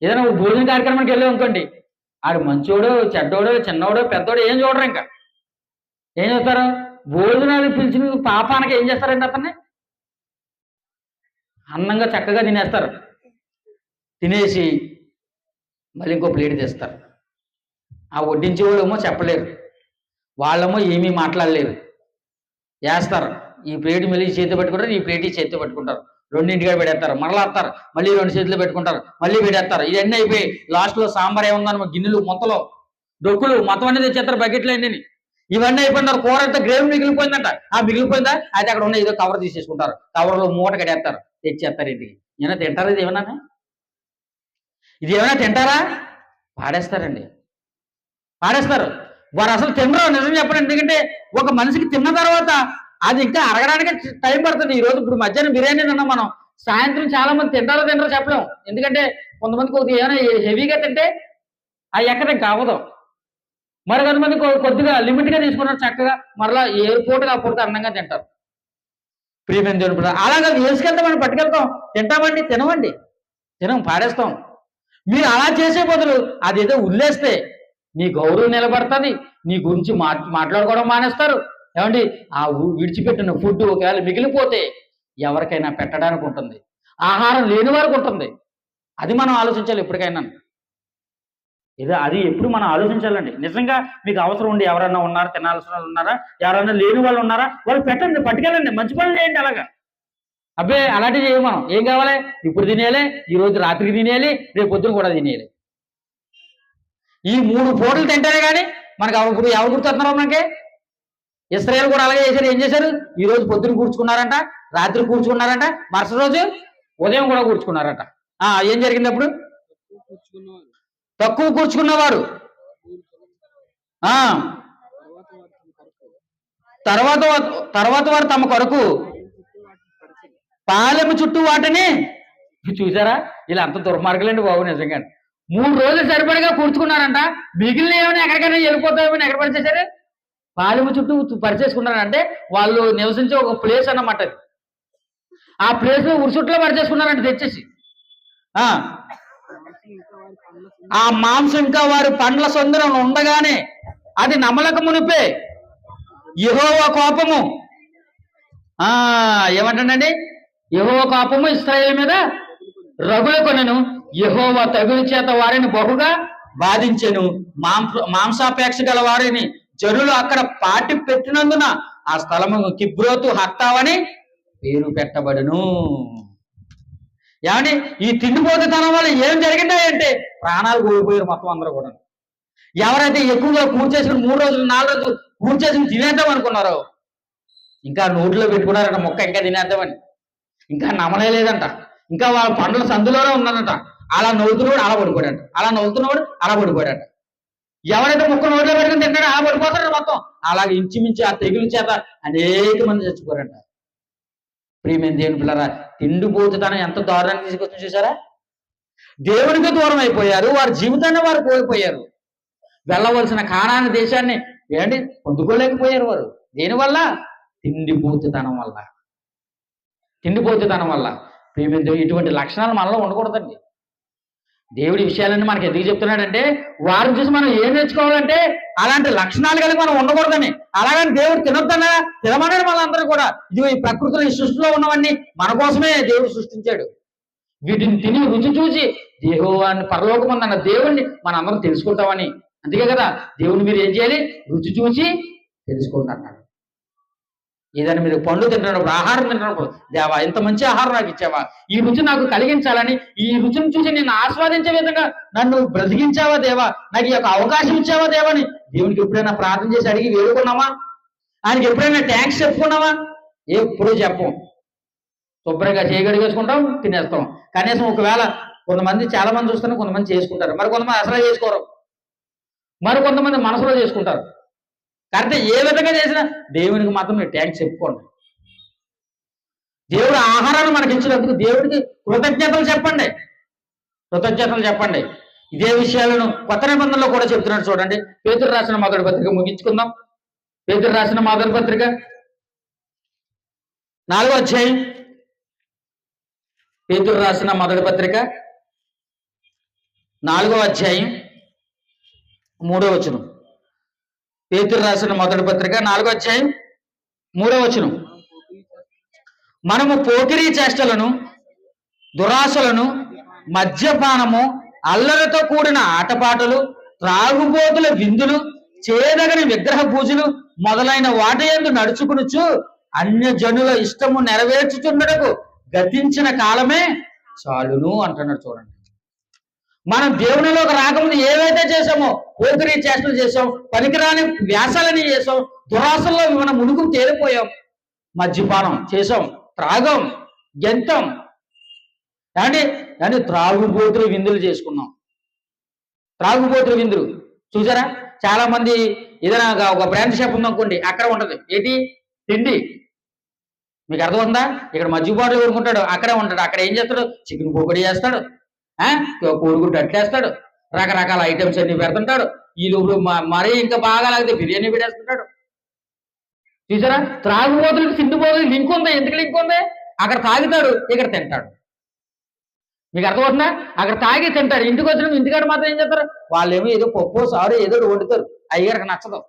ఏదైనా ఒక భోజన కార్యక్రమానికి వెళ్ళాం అనుకోండి, ఆడు మంచోడు చెడ్డోడు చిన్నోడు పెద్దోడు ఏం చూడరు. ఇంకా ఏం చేస్తారు? భోజనాలు పిలిచిన పాపానికి ఏం చేస్తారండి? అతన్ని అన్నంగా చక్కగా తినేస్తారు. తినేసి మళ్ళీ ఇంకో ప్లేట్ తెస్తారు. ఆ వడ్డించేవాళ్ళేమో చెప్పలేరు, వాళ్ళేమో ఏమీ మాట్లాడలేరు, వేస్తారు. ఈ ప్లేట్ మళ్ళీ చేతితో పెట్టుకుంటారు, ఈ ప్లేట్ చేతితో పెట్టుకుంటారు, రెండింటిగా పెడేస్తారు, మరలా వస్తారు, మళ్ళీ 2 చేతులు పెట్టుకుంటారు, మళ్ళీ పెడేస్తారు. ఇవన్నీ అయిపోయి లాస్ట్లో సాంబార్ ఏముందని గిన్నెలు మొత్తలో డొక్కులు మొత్తం అనేది తెచ్చేస్తారు, బకెట్లు అన్నీ. ఇవన్నీ అయిపోయినారు. కూర అంతా గ్రేవీ మిగిలిపోయిందంట. ఆ మిగిలిపోయిందా అయితే అక్కడ ఉన్న ఏదో కవర్ తీసేసుకుంటారు, కవర్లో మూట కడేస్తారు, తెచ్చేస్తారు ఇంటికి. ఏమైనా తింటారా? ఇది ఏమైనా తింటారా? పాడేస్తారండి, పాడేస్తారు. వారు అసలు తినరు. నిజం చెప్పండి. ఎందుకంటే ఒక మనిషికి తిన్న తర్వాత అది ఇంకా అరగడానికి టైం పడుతుంది. ఈ రోజు ఇప్పుడు మధ్యాహ్నం బిర్యానీ తిన్నాం మనం, సాయంత్రం చాలా మంది తింటారో చెప్పలేం. ఎందుకంటే కొంతమంది కొద్దిగా ఏమైనా హెవీగా తింటే అది ఎక్కడ కావదు. మరి కొంతమంది కొద్దిగా లిమిట్గా తీసుకున్నారు, చక్కగా మరలా ఏ పూటగా ఆ పూటగా అందంగా తింటారు. ప్రియమైన దేవుడు, అలాగా వేసుకెళ్తాం, మనం పట్టుకెళ్తాం, తింటామండి, తినం, పాడేస్తాం. మీరు అలా చేసే బదులు అదేదో ఉల్లేస్తే నీ గౌరవం నిలబడుతుంది, నీ గురించి మాట్లాడుకోవడం మానేస్తారు. ఏమండి ఆ విడిచిపెట్టిన ఫుడ్ ఒకవేళ మిగిలిపోతే ఎవరికైనా పెట్టడానికి ఉంటుంది, ఆహారం లేని వారికి ఉంటుంది. అది మనం ఆలోచించాలి ఎప్పటికైనా. అది ఎప్పుడు మనం ఆలోచించాలండి. నిజంగా మీకు అవసరం ఉండి ఎవరైనా ఉన్నారా, తినాల్సిన వాళ్ళు ఉన్నారా, ఎవరైనా లేని వాళ్ళు ఉన్నారా, వాళ్ళు పెట్టండి, పట్టుకెళ్ళండి, మంచి పనులు చేయండి. అలాగా అబ్బే అలాంటివి చేయం. మనం ఏం కావాలి, ఇప్పుడు తినేయాలి, ఈ రోజు రాత్రికి తినేయాలి, రేపు పొద్దున కూడా తినేయాలి. ఈ 3 పూటలు తింటేనే కానీ మనకు ఎవరు గుర్తొస్తున్నారు మనకి? ఇస్రాయేల్ కూడా అలాగే చేశారు. ఏం చేశారు? ఈ రోజు పొద్దున కూర్చుకున్నారంట, రాత్రి కూర్చుకున్నారంట, మరుసటి రోజు ఉదయం కూడా కూర్చుకున్నారంట. ఏం జరిగింది అప్పుడు? తక్కువ కూర్చుకున్నవారు తర్వాత వారు తమ కొరకు పాలెము చుట్టూ వాటిని చూసారా? ఇలా అంత దుర్మార్గులండి బాబు. నిజంగా 3 రోజులు సరిపడిగా కూర్చుకున్నారంట, మిగిలిన ఏమైనా ఎక్కడికైనా వెళ్ళిపోతామని ఎక్కడ పరిచేశారు? పాలెము చుట్టూ పరిచేసుకున్నారంటే వాళ్ళు నివసించే ఒక ప్లేస్ అన్నమాట. ఆ ప్లేస్ లో ఉరుసుట్లో పరిచేసుకున్నారంట తెచ్చేసి. ఆ మాంసం ఇంకా వారి పండ్ల సొందరం ఉండగానే అది నమలక మునిపే యెహోవా కోపము ఏమంటానండి? యెహోవా కోపము ఇశ్రాయేలు మీద రగులుకొనెను, యెహోవా తెగులు చేత వారిని బహుగా బాధించెను. మాంసాపేక్ష గల వారిని జనులు అక్కడ పాటి పెట్టినందున ఆ స్థలము కిబ్రోతు హత్తావని పేరు పెట్టబడును. ఏమండి ఈ తిండిపోతుతనం వల్ల ఏం జరిగిందంటే ప్రాణాలు కోల్పోయారు మొత్తం అందరూ కూడా. ఎవరైతే ఎక్కువగా కూర్చేసుకుని 3 రోజులు 4 రోజులు కూర్చేసుకుని తినేద్దాం అనుకున్నారో ఇంకా నోట్లో పెట్టుకున్నారంట మొక్క, ఇంకా తినేద్దామని. ఇంకా నమలేదంట, ఇంకా వాళ్ళ పండ్ల సందులోనే ఉన్నారంట. అలా నవ్వుతున్నవాడు అలా పడిపోయాడు, అలా నవ్వుతున్నవాడు అలా పడిపోయాడు. ఎవరైతే మొక్క నోట్లో పెట్టుకుని తింటాడో అలా పడిపోతాడు మొత్తం. అలాగే ఇంచుమించి ఆ తెగులు చేత అనేక మంది చచ్చిపోయారంట. ప్రియమైన దేవుని పిల్లరా, తిండిపోతుతనం ఎంత దారుణాన్ని తీసుకొచ్చి చూసారా? దేవునికి దూరం అయిపోయారు, వారి జీవితాన్ని వారు కోల్పోయారు. వెళ్ళవలసిన కానాని దేశాన్ని ఏంటి పొందుకోలేకపోయారు వారు. దేనివల్ల? తిండిపోతుతనం వల్ల. తిండిపోతుతనం వల్ల. ప్రియమైన ఇటువంటి లక్షణాలు మనలో ఉండకూడదండి. దేవుడి విషయాలన్నీ మనకి ఎందుకు చెప్తున్నాడంటే వారిని చూసి మనం ఏం నేర్చుకోవాలంటే అలాంటి లక్షణాలు కలిగి మనం ఉండకూడదని. అలాగని దేవుడు తినొద్దన్నా తినమన్నాడు మనందరూ కూడా. ఇది ఈ ప్రకృతిలో ఈ సృష్టిలో ఉన్నవన్నీ మన కోసమే దేవుడు సృష్టించాడు. వీటిని తిని రుచి చూసి యెహోవాని పరలోకమందన్న దేవుణ్ణి మనందరం తెలుసుకుంటామని. అందుకే కదా దేవుని మీరు ఏం చేయాలి? రుచి చూసి తెలుసుకుంటున్నాడు. ఏదైనా మీరు పండ్లు తింటున్నప్పుడు, ఆహారం తింటున్నప్పుడు, దేవా ఇంత మంచి ఆహారం నాకు ఇచ్చావా, ఈ రుచి నాకు కలిగించాలని, ఈ రుచిని చూసి నేను ఆస్వాదించే విధంగా నన్ను బ్రతికించావా దేవా, నాకు ఈ యొక్క అవకాశం ఇచ్చావా దేవని దేవునికి ఎప్పుడైనా ప్రార్థన చేసి అడిగి వేడుకున్నావా? ఆయనకి ఎప్పుడైనా థ్యాంక్స్ చెప్పుకున్నావా? ఎప్పుడూ చెప్పం. శుభ్రంగా చేయగడిగేసుకుంటాం, తినేస్తాం. కనీసం ఒకవేళ కొంతమంది చాలా మంది చూస్తున్నా కొంతమంది చేసుకుంటారు, మరి కొంతమంది అసలు చేసుకోరు, మరి కొంతమంది మనసులో చేసుకుంటారు. కాబట్టి ఏ విధంగా చేసినా దేవునికి మాత్రం మీరు ట్యాంక్స్ చెప్పుకోండి. దేవుడు ఆహారాన్ని మనకి ఇచ్చినందుకు దేవుడికి కృతజ్ఞతలు చెప్పండి, కృతజ్ఞతలు చెప్పండి. ఇదే విషయాలను కొత్త నిబంధనలో కూడా చెప్తున్నాడు. చూడండి, పేతురు రాసిన మొదటి పత్రిక ముగించుకుందాం. పేతురు రాసిన మొదటి పత్రిక 4వ అధ్యాయం. పేతురు రాసిన మొదటి పత్రిక 4వ అధ్యాయం 3వ వచనం. పేతురు రాసిన మొదటి పత్రిక 4వ అధ్యాయం 3వ వచనం. మనము పోకిరీ చేష్టలను, దురాశలను, మద్యపానము, అల్లరితో కూడిన ఆటపాటలు, త్రాగుబోతుల విందులు, చేదగని విగ్రహ పూజలు మొదలైన వాటి యందు నడుచుకునుచు అన్య జనుల ఇష్టము నెరవేర్చుచున్నటకు గతించిన కాలమే చాలును అంటున్నాడు. చూడండి, మనం దేవునిలోకి రాకముందు ఏవైతే చేసామో, పోకిరీ చేష్టలు చేసాం, పనికిరాని వ్యాసాలని చేసాం, దురాశల్లో మనం మునుగు తేలిపోయాం, మద్యపానం చేసాం, త్రాగం, గెంతం, కానీ త్రాగుబోతులు విందులు చేసుకున్నాం. త్రాగుబోతులు విందులు చూసారా? చాలా మంది ఏదైనా ఒక బ్రాంచ్ షాప్ ఉందనుకోండి, అక్కడ ఉంటది ఏంటి? తిండి. మీకు అర్థమవుతుందా? ఇక్కడ మద్యపాటులు కోరుకుంటాడు, అక్కడే ఉంటాడు. అక్కడ ఏం చేస్తాడు? చికెన్ పకోడీ చేస్తాడు, కోడిగుడ్డు అట్లేస్తాడు, రకరకాల ఐటమ్స్ అన్ని పెడుతుంటాడు. ఈ లోపల మరీ ఇంకా బాగా లాగితే బిర్యానీ పెట్టేస్తుంటాడు. చూసారా? త్రాగుబోతులకి తిండిపోతులకి లింక్ ఉంది. ఎందుకు లింక్ ఉంది? అక్కడ తాగుతాడు, ఇక్కడ తింటాడు. మీకు అర్థమవుతుందా? అక్కడ తాగి తింటారు, ఇంటికి వచ్చిన ఇంటికాడ మాత్రం ఏం చేస్తారు? వాళ్ళేమో ఏదో పప్పు సారు ఏదో వండుతారు, అయ్యగారికి నచ్చదు.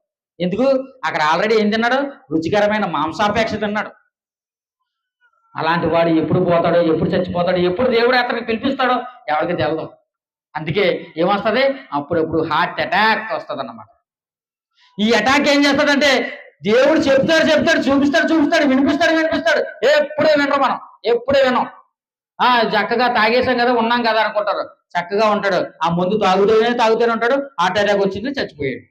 ఎందుకు? అక్కడ ఆల్రెడీ ఏం తిన్నాడు? రుచికరమైన మాంసాపేక్ష తిన్నాడు. అలాంటి వాడు ఎప్పుడు పోతాడో, ఎప్పుడు చచ్చిపోతాడో, ఎప్పుడు దేవుడు అతనికి పిలిపిస్తాడో ఎవరికి తెలదు. అందుకే ఏమొస్తుంది? అప్పుడప్పుడు హార్ట్ అటాక్ వస్తుంది అన్నమాట. ఈ అటాక్ ఏం చేస్తాడంటే దేవుడు చెప్తాడు, చూపిస్తాడు, వినిపిస్తాడు. ఎప్పుడే వినరు మనం, ఎప్పుడే వినం. చక్కగా తాగేసాం కదా, ఉన్నాం కదా అనుకుంటారు. చక్కగా ఉంటాడు, ఆ మందు తాగుతూనే ఉంటాడు. హార్ట్ అటాక్ వచ్చింది, చచ్చిపోయాడు.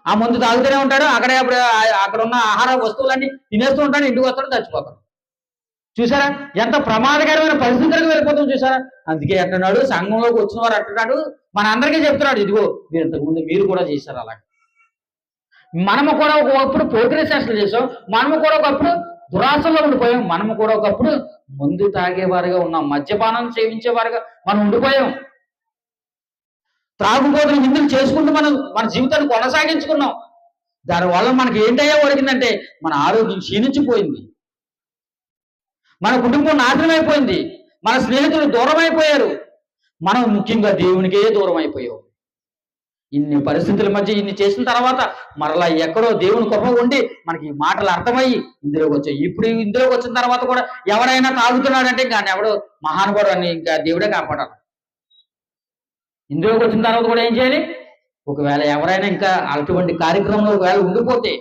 ఆ మందు తాగుతూనే ఉంటాడు, అక్కడ ఉన్న ఆహార వస్తువులన్నీ తినేస్తూ ఉంటాడు, ఇంటికి వస్తాడు, చచ్చిపోతాడు. చూసారా ఎంత ప్రమాదకరమైన పరిస్థితులకు వెళ్ళిపోతాం చూసారా? అందుకే అంటున్నాడు, సంఘంలోకి వచ్చిన వారు అంటున్నాడు, మన అందరికీ చెప్తున్నాడు, ఇదిగో మీరు ఇంతకుముందు మీరు కూడా చేశారు అలాగే. మనము కూడా ఒకప్పుడు పోకిరీ చేష్టలు చేసాం, మనము కూడా ఒకప్పుడు దురాశలో ఉండిపోయాం, మనము కూడా ఒకప్పుడు మందు తాగేవారుగా ఉన్నాం, మద్యపానం సేవించేవారుగా మనం ఉండిపోయాం. త్రాగుబోతులు విందులు చేసుకుంటూ మన జీవితాన్ని కొనసాగించుకున్నాం. దానివల్ల మనకి ఏంటయ్యా ఒరిగిందంటే మన ఆరోగ్యం క్షీణించిపోయింది, మన కుటుంబం నాశనం అయిపోయింది, మన స్నేహితులు దూరం అయిపోయారు, మనం ముఖ్యంగా దేవునికే దూరం అయిపోయాం. ఇన్ని పరిస్థితుల మధ్య ఇన్ని చేసిన తర్వాత మరలా ఎక్కడో దేవుని కృప ఉండి మనకి ఈ మాటలు అర్థమయ్యి ఇందులోకి వచ్చాయి. ఇప్పుడు ఇందులోకి వచ్చిన తర్వాత కూడా ఎవరైనా తాగుతున్నాడంటే ఇంకా ఎవడో మహానుభావుడు అని ఇంకా దేవుడే కాపాడాలి. ఇందులోకి వచ్చిన తర్వాత కూడా ఏం చేయాలి? ఒకవేళ ఎవరైనా ఇంకా అటువంటి కార్యక్రమంలో ఒకవేళ ఉండిపోతే,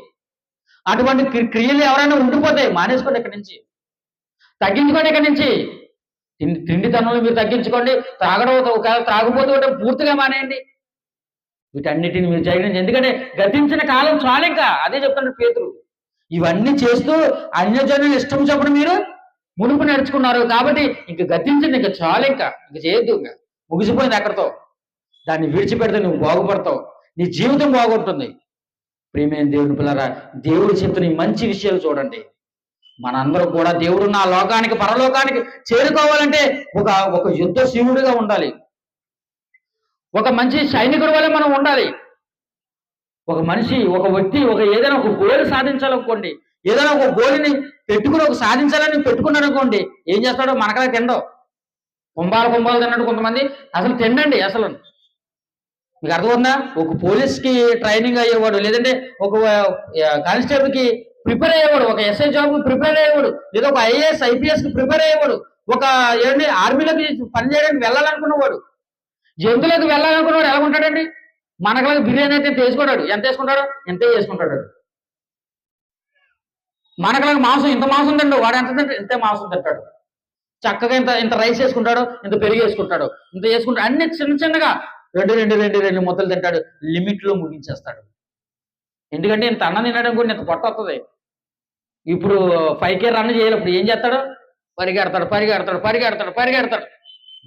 అటువంటి క్రియలు ఎవరైనా ఉండిపోతే మానేసుకోండి, ఇక్కడి నుంచి తగ్గించుకోండి. ఇక్కడి నుంచి తిండితనంలో మీరు తగ్గించుకోండి. త్రాగడం ఒకవేళ త్రాగుపోతూ ఉంటే పూర్తిగా మానేయండి. వీటన్నిటిని మీరు చేయడం, ఎందుకంటే గతించిన కాలం చాలు. ఇంకా అదే చెప్తున్నాడు పేతురు. ఇవన్నీ చేస్తూ అన్యజనులు ఇష్టం చెప్పడం మీరు మునుపు నడుచుకున్నారు కాబట్టి ఇంక గతించింది, ఇంకా చాలు, ఇంకా చేయొద్దు, ఇంకా ముగిసిపోయింది అక్కడితో. దాన్ని విడిచిపెడితే నువ్వు బాగుపడతావు, నీ జీవితం బాగుంటుంది. ప్రియమైన దేవుని పిల్లరా, దేవుడు చెప్తున్న ఈ మంచి విషయాలు చూడండి. మనందరూ కూడా దేవుడున్న ఆ లోకానికి, పరలోకానికి చేరుకోవాలంటే ఒక యుద్ధ శివుడిగా ఉండాలి, ఒక మంచి సైనికుడి వల్ల మనం ఉండాలి. ఒక మనిషి, ఒక వ్యక్తి ఏదైనా ఒక గోల్ సాధించాలనుకోండి, ఏదైనా ఒక గోల్ని పెట్టుకుని సాధించాలని పెట్టుకున్నాడు అనుకోండి, ఏం చేస్తాడో మనకలా తిండవు. కుంభాలు తిన్నాడు కొంతమంది, అసలు తిండండి. అసలు మీకు అర్థమవుతుందా? ఒక పోలీస్కి ట్రైనింగ్ అయ్యేవాడు, లేదంటే ఒక కానిస్టేబుల్కి ప్రిపేర్ అయ్యేవాడు, ఒక ఎస్ఐ జాబ్ ప్రిపేర్ అయ్యేవాడు, లేదా ఒక ఐఏఎస్ ఐపీఎస్కి ప్రిపేర్ అయ్యేవాడు, ఒక ఆర్మీలోకి పనిచేయడానికి వెళ్ళాలనుకున్నవాడు, జంతువులకు వెళ్ళాలనుకున్నవాడు ఎలా ఉంటాడండి? మనకలాగా బిర్యానీ అయితే వేసుకుంటాడు. ఎంత వేసుకుంటాడు? ఎంతే వేసుకుంటాడు. మనకలాగా మాంసం, ఇంత మాంసం తింటాడు, వాడు ఎంత తింటాడు? ఇంతే మాంసం తింటాడు. చక్కగా ఇంత రైస్ వేసుకుంటాడు, ఇంత పెరుగు వేసుకుంటాడు, ఇంత వేసుకుంటాడు. అన్ని చిన్నగా రెండు ముద్దలు తింటాడు, లిమిట్లో ముగించేస్తాడు. ఎందుకంటే ఇంత అన్నం తినడం కూడా ఇంత పొట్ట వస్తుంది. ఇప్పుడు 5K రన్ చేయాలి. ఇప్పుడు ఏం చేస్తాడు? పరిగెడతాడు,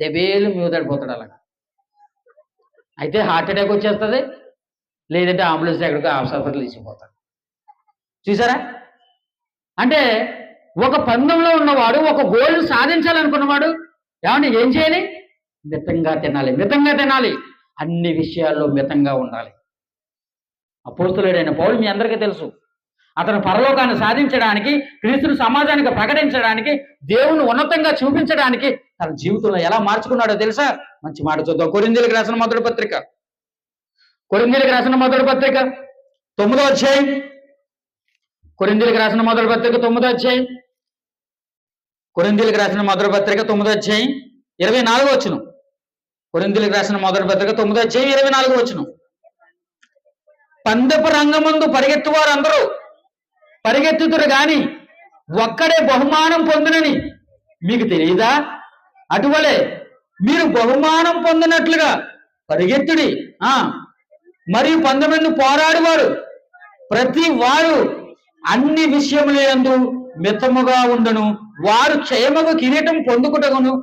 దెబ్బేలు మీదడిపోతాడు. అలాగా అయితే హార్ట్ అటాక్ వచ్చేస్తుంది, లేదంటే అంబులెన్స్ ఎక్కడికో హాస్పిటల్ తీసుకుపోతాడు. చూసారా? అంటే ఒక పందెంలో ఉన్నవాడు, ఒక గోల్ సాధించాలనుకున్నవాడు ఏమంటే ఏం చేయాలి? మితంగా తినాలి, అన్ని విషయాల్లో మితంగా ఉండాలి. అపోస్తలుడైన పౌలు మీ అందరికీ తెలుసు, అతను పరలోకాన్ని సాధించడానికి, క్రీస్తుని సమాజానికి ప్రకటించడానికి, దేవుని ఉన్నతంగా చూపించడానికి తన జీవితంలో ఎలా మార్చుకున్నాడో తెలుసా? మంచి మాట చూద్దాం. కొరింథీయులకు రాసిన మొదటి పత్రిక 9వ అధ్యాయం. కొరింథీయులకు రాసిన మొదటి పత్రిక 9వ అధ్యాయం. కొరింథీయులకు రాసిన మొదటి పత్రిక 9వ అధ్యాయం 24వ వచనం. కొరింథీయులకు రాసిన మొదటి పత్రిక 9వ అధ్యాయం 24వ వచనం. పందెపు రంగమందు పరిగెత్తువారు అందరూ పరిగెత్తుతురు గాని ఒక్కడే బహుమానం పొందునని మీకు తెలియదా? అటువలే మీరు బహుమానం పొందినట్లుగా పరిగెత్తుడి. మరియు పందెమందు పోరాడువారు ప్రతి వారు అన్ని విషయములందు మితముగా ఉండను, వారు క్షయమగు కిరీటం పొందుకుటకును,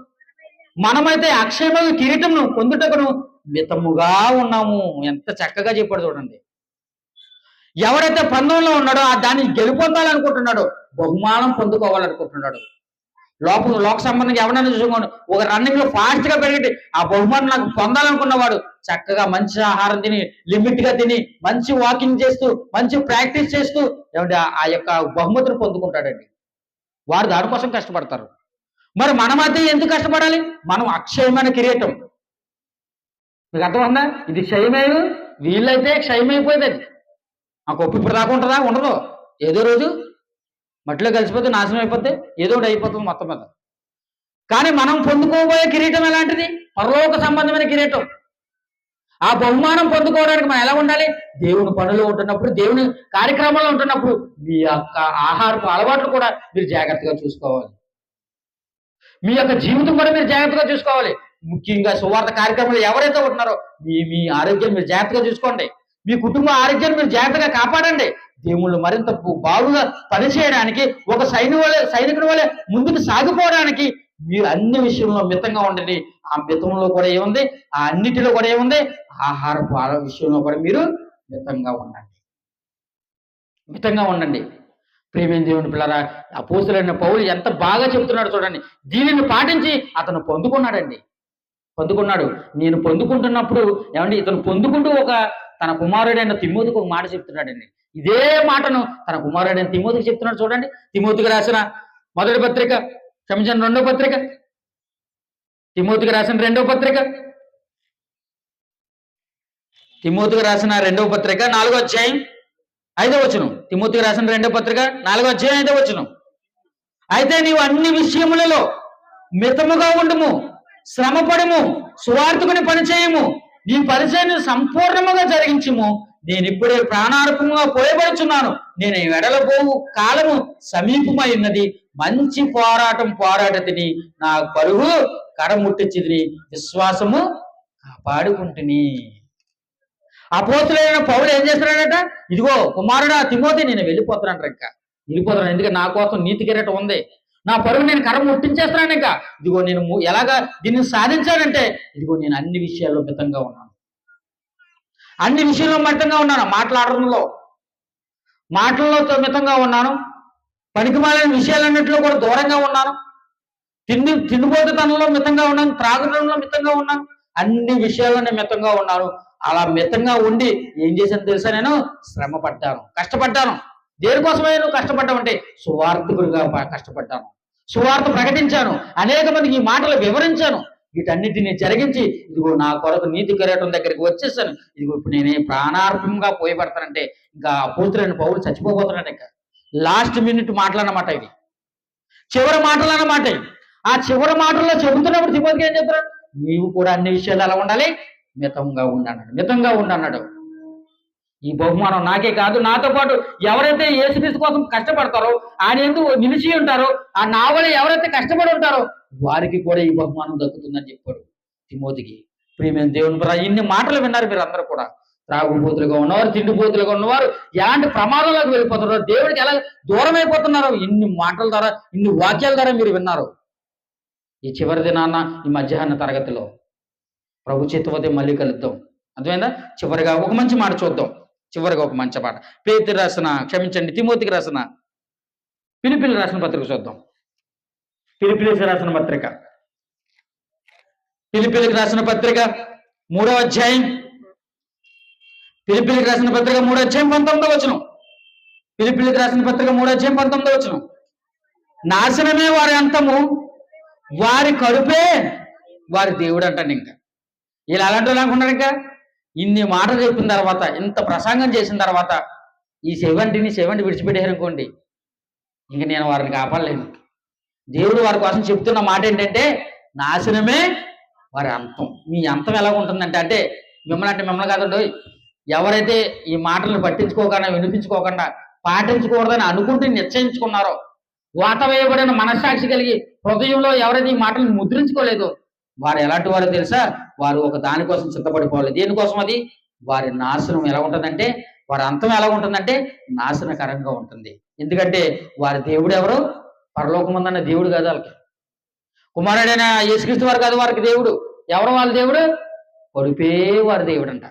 మనమైతే అక్షయమగు కిరీటమును పొందుటకును మితముగా ఉన్నాము. ఎంత చక్కగా చెప్పాడు చూడండి. ఎవరైతే పందెంలో ఉన్నాడో దాన్ని గెలుపొందాలనుకుంటున్నాడో, బహుమానం పొందుకోవాలనుకుంటున్నాడు, లోక సంబంధంగా ఎవరైనా చూసుకోండి, ఒక రన్నింగ్ లో ఫాస్ట్ గా పెరిగి ఆ బహుమానం నాకు పొందాలనుకున్నవాడు చక్కగా మంచి ఆహారం తిని, లిమిట్ గా తిని, మంచి వాకింగ్ చేస్తూ, మంచి ప్రాక్టీస్ చేస్తూ ఏమంటే ఆ యొక్క బహుమతిని పొందుకుంటాడండి. వారు దానికోసం కష్టపడతారు. మరి మనమైతే ఎందుకు కష్టపడాలి? మనం అక్షయమైన కిరీటం. మీకు అర్థమవుతుందా? ఇది క్షయమేను, వీళ్ళైతే క్షయమైపోయేది అది. ఆ కొప్పు ఇప్పుడు దాకా ఉంటుందా? ఉండదు. ఏదో రోజు మట్టిలో కలిసిపోతే నాశనం అయిపోతే ఏదో ఒకటి అయిపోతుంది మొత్తం మీద. కానీ మనం పొందుకోబోయే కిరీటం ఎలాంటిది? పరలోక సంబంధమైన కిరీటం. ఆ బహుమానం పొందుకోవడానికి మనం ఎలా ఉండాలి? దేవుని పనులు ఉంటున్నప్పుడు, దేవుని కార్యక్రమంలో ఉంటున్నప్పుడు మీ యొక్క ఆహారపు అలవాట్లు కూడా మీరు జాగ్రత్తగా చూసుకోవాలి. మీ యొక్క జీవితం కూడా మీరు జాగ్రత్తగా చూసుకోవాలి. ముఖ్యంగా సువార్త కార్యక్రమంలో ఎవరైతే ఉంటున్నారో మీ మీ ఆరోగ్యం మీరు జాగ్రత్తగా చూసుకోండి. మీ కుటుంబ ఆరోగ్యాన్ని మీరు జాగ్రత్తగా కాపాడండి. దేవుళ్ళు మరింత బాగుగా పనిచేయడానికి, ఒక సైనికుడి వలె ముందుకు సాగిపోవడానికి మీరు అన్ని విషయంలో మితంగా ఉండండి. ఆ మితంలో కూడా ఏముంది? ఆ అన్నిటిలో కూడా ఏముంది? ఆహారపు విషయంలో కూడా మీరు మితంగా ఉండండి. మితంగా ఉండండి. ప్రియమైన దేవుని పిల్లరా, అపోస్తలుడైన పౌలు ఎంత బాగా చెప్తున్నాడు చూడండి. దీనిని పాటించి అతను పొందుకున్నాడండి. పొందుకున్నాడు. నేను పొందుకుంటున్నప్పుడు ఏమండి, ఇతను పొందుకుంటూ తన కుమారుడైన తిమోతికి ఒక మాట చెప్తున్నాడండి. ఇదే మాటను తన కుమారుడైన తిమోతికి చెప్తున్నాడు చూడండి. తిమోతికి రాసిన మొదటి పత్రిక, క్షమించండి, రెండో పత్రిక, తిమోతికి రాసిన రెండవ పత్రిక, తిమోతికి రాసిన రెండవ పత్రిక 4వ అధ్యాయం 5వ వచనం. తిమోతికి రాసిన రెండవ పత్రిక 4వ అధ్యాయం 5వ వచనం. అయితే నీవు అన్ని విషయములలో మితముగా ఉండుము, శ్రమపడము, సువార్తకుని పనిచేయము, నీ పరిచయాన్ని సంపూర్ణముగా జరిగించుము. నేను ఇప్పుడే ప్రాణార్పముగా పోయబడుచున్నాను. నేను వెడలబోవు కాలము సమీపమై ఉన్నది. మంచి పోరాటం పోరాటతిని, నా పరుగు కడముట్టించిదిని, విశ్వాసము కాపాడుకుంటుని. అపోస్తలుడైన పౌలు ఏం చేస్తున్నాడట? ఇదిగో కుమారుడా తిమోతి, నేను వెళ్ళిపోతున్నాను. వెళ్ళిపోతున్నాను, ఎందుకంటే నా కోసం నీతి కిరీటం ఉంది. నా పరువు నేను కడ ముట్టించేస్తున్నాను. ఇంకా ఇదిగో నేను ఎలాగా దీన్ని సాధించానంటే, ఇదిగో నేను అన్ని విషయాల్లో మితంగా ఉన్నాను. అన్ని విషయంలో మితంగా ఉన్నాను. మాటలలో మితంగా ఉన్నాను. పనికిమాలిన విషయాలన్నింటిలో కూడా దూరంగా ఉన్నాను. తిండిపోతుతనంలో మితంగా ఉన్నాను. త్రాగడంలో మితంగా ఉన్నాను. అన్ని విషయాల్లోనే మితంగా ఉన్నాను. అలా మితంగా ఉండి ఏం చేశాను తెలుసా? నేను శ్రమ పడ్డాను, కష్టపడ్డాను. దేనికోసమే నువ్వు కష్టపడ్డామంటే సువార్తకుడిగా కష్టపడ్డాను. సువార్త ప్రకటించాను. అనేక మందికి ఈ మాటలు వివరించాను. వీటన్నిటిని జరిగించి ఇదిగో నా కొరకు నీతి కిరీటం దగ్గరికి వచ్చేసాను. ఇదిగో ఇప్పుడు నేనే ప్రాణార్పంగా పోయబడతానంటే ఇంకా అపోస్తలుడైన పౌలు చచ్చిపోబోతున్నాడు. ఇంకా లాస్ట్ మినిట్ మాటలన్నమాట ఇవి, చివరి మాటలు అన్నమాట. ఆ చివరి మాటల్లో చెబుతున్నప్పుడు తిమోతికి ఏం చెప్తున్నాడు? నీవు కూడా అన్ని విషయాలు ఎలా ఉండాలి? మితంగా ఉండన్నాడు. మితంగా ఉండన్నాడు. ఈ బహుమానం నాకే కాదు, నాతో పాటు ఎవరైతే యేసుక్రీస్తు కోసం కష్టపడతారో, ఆయన ఎందుకు నిలిచి ఉంటారో, ఆ నావల ఎవరైతే కష్టపడి ఉంటారో వారికి కూడా ఈ బహుమానం దక్కుతుందని చెప్పాడు తిమోతికి. ప్రియమైన దేవుని బిడ్డ, ఇన్ని మాటలు విన్నారు మీరు అందరూ కూడా. త్రాగుబోతులుగా ఉన్నవారు, తిండిపోతులుగా ఉన్నవారు ఎలాంటి ప్రమాదంలోకి వెళ్ళిపోతున్నారో, దేవుడికి ఎలా దూరం అయిపోతున్నారో ఇన్ని మాటల ద్వారా, ఇన్ని వాక్యాల ద్వారా మీరు విన్నారు. ఈ చివరి దినాన్న ఈ మధ్యాహ్న తరగతిలో ప్రభు చిత్తవతే మళ్ళీ కలుద్దాం. అర్థమైందా? చివరిగా ఒక మంచి మాట చూద్దాం. చివరిగా ఒక మంచి మాట పేతురు రాసిన, క్షమించండి, తిమోతికి రాసిన, ఫిలిప్పీలకు రాసిన పత్రిక చూద్దాం. ఫిలిప్పీలకు రాసిన పత్రిక, ఫిలిప్పీలకు రాసిన పత్రిక 3వ అధ్యాయం, ఫిలిప్పీలకు రాసిన పత్రిక 3వ అధ్యాయం 19వ వచనం. ఫిలిప్పీలకు రాసిన పత్రిక 3వ అధ్యాయం 19వ వచనం. నాశనమే వారి అంతము, వారి కడుపే వారి దేవుడు అంటాను. ఇంకా వీళ్ళు అలాంటి అనుకున్నారు. ఇంకా ఇన్ని మాటలు చెప్పిన తర్వాత, ఇంత ప్రసంగం చేసిన తర్వాత ఈ 70 విడిచిపెట్టారు అనుకోండి, ఇంక నేను వారిని కాపాడలేను. దేవుడు వారి కోసం చెప్తున్న మాట ఏంటంటే నాశనమే వారి అంతం. మీ అంతం ఎలా ఉంటుందంటే మిమ్మల్ని కాదండి, ఎవరైతే ఈ మాటలను పట్టించుకోకుండా, వినిపించుకోకుండా, పాటించకూడదని అనుకుంటూ నిశ్చయించుకున్నారో, వాత వేయబడిన మనస్సాక్షి కలిగి హృదయంలో ఎవరైతే ఈ మాటలను ముద్రించుకోలేదో వారు ఎలాంటి వారో తెలుసా? వారు ఒక దానికోసం సిద్ధపడిపోవాలి. దేనికోసం? అది వారి నాశనం ఎలా ఉంటుందంటే, వారి అంతం ఎలా ఉంటుందంటే నాశనకరంగా ఉంటుంది. ఎందుకంటే వారి దేవుడు ఎవరు? పరలోకమందన్న దేవుడు కాదు వాళ్ళకి. కుమారుడైన యేసుక్రీస్తు వారు కాదు వారికి దేవుడు. ఎవరు వాళ్ళ దేవుడు? కొడుపే వారి దేవుడు అంట.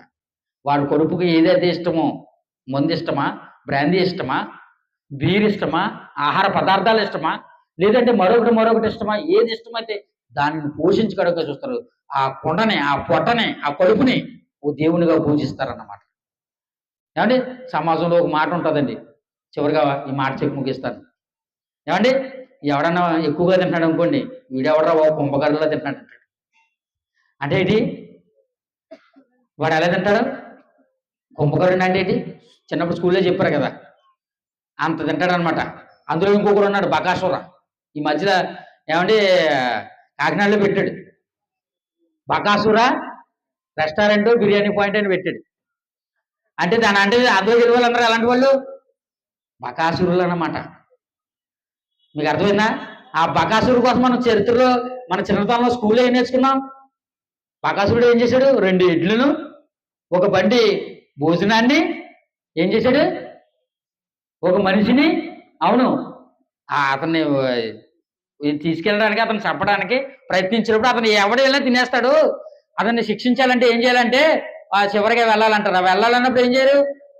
వాడి కొడుపుకి ఏదైతే ఇష్టమో, మందు ఇష్టమా, బ్రాందీ ఇష్టమా, బీర్ ఇష్టమా, ఆహార పదార్థాలు ఇష్టమా, లేదంటే మరొకటి ఇష్టమా, ఏది ఇష్టమైతే దానిని పోషించుకోవడానికి చూస్తారు. ఆ కొండని, ఆ పొట్టని, ఆ కడుపుని ఓ దేవునిగా పూజిస్తారన్నమాట. ఏమండి? సమాజంలో ఒక మాట ఉంటుందండి, చివరిగా ఈ మాట చెప్పి ముగిస్తాను. ఏమండి? ఎవడన్నా ఎక్కువగా తింటాడు అనుకోండి, వీడెవడరా బాబు కుంభకర్రలో తింటాడు అంటాడు. అంటే ఏంటి? వాడు ఎలా తింటాడు? కుంభకర్ణుడు అంటే ఏంటి? చిన్నప్పుడు స్కూల్లో చెప్పారు కదా, అంత తింటాడనమాట. అందులో ఇంకొకరు ఉన్నాడు బకాసుర. ఈ మధ్యలో ఏమంటే కాకినాడలో పెట్టాడు బకాసుర రెస్టారెంట్ బిర్యానీ పాయింట్ అని పెట్టాడు. అంటే దాని అంటే అందులో గెలిచిన వాళ్ళందరూ అలాంటి వాళ్ళు బకాసురులు అన్నమాట. మీకు అర్థమైందా? ఆ బకాసురుడు కోసం మనం చరిత్రలో మన చిన్నతనంలో స్కూల్లో ఏం నేర్చుకున్నాం? బకాసురుడు ఏం చేశాడు? 2 ఇడ్లను, ఒక బండి భోజనాన్ని ఏం చేశాడు? ఒక మనిషిని, అవును, అతన్ని తీసుకెళ్ళడానికి, అతను చంపడానికి ప్రయత్నించినప్పుడు అతను ఎవడైనా తినేస్తాడు, అతన్ని శిక్షించాలంటే ఏం చేయాలంటే చివరిగా వెళ్ళాలంటారు. ఆ వెళ్ళాలన్నప్పుడు ఏం చేయాలి?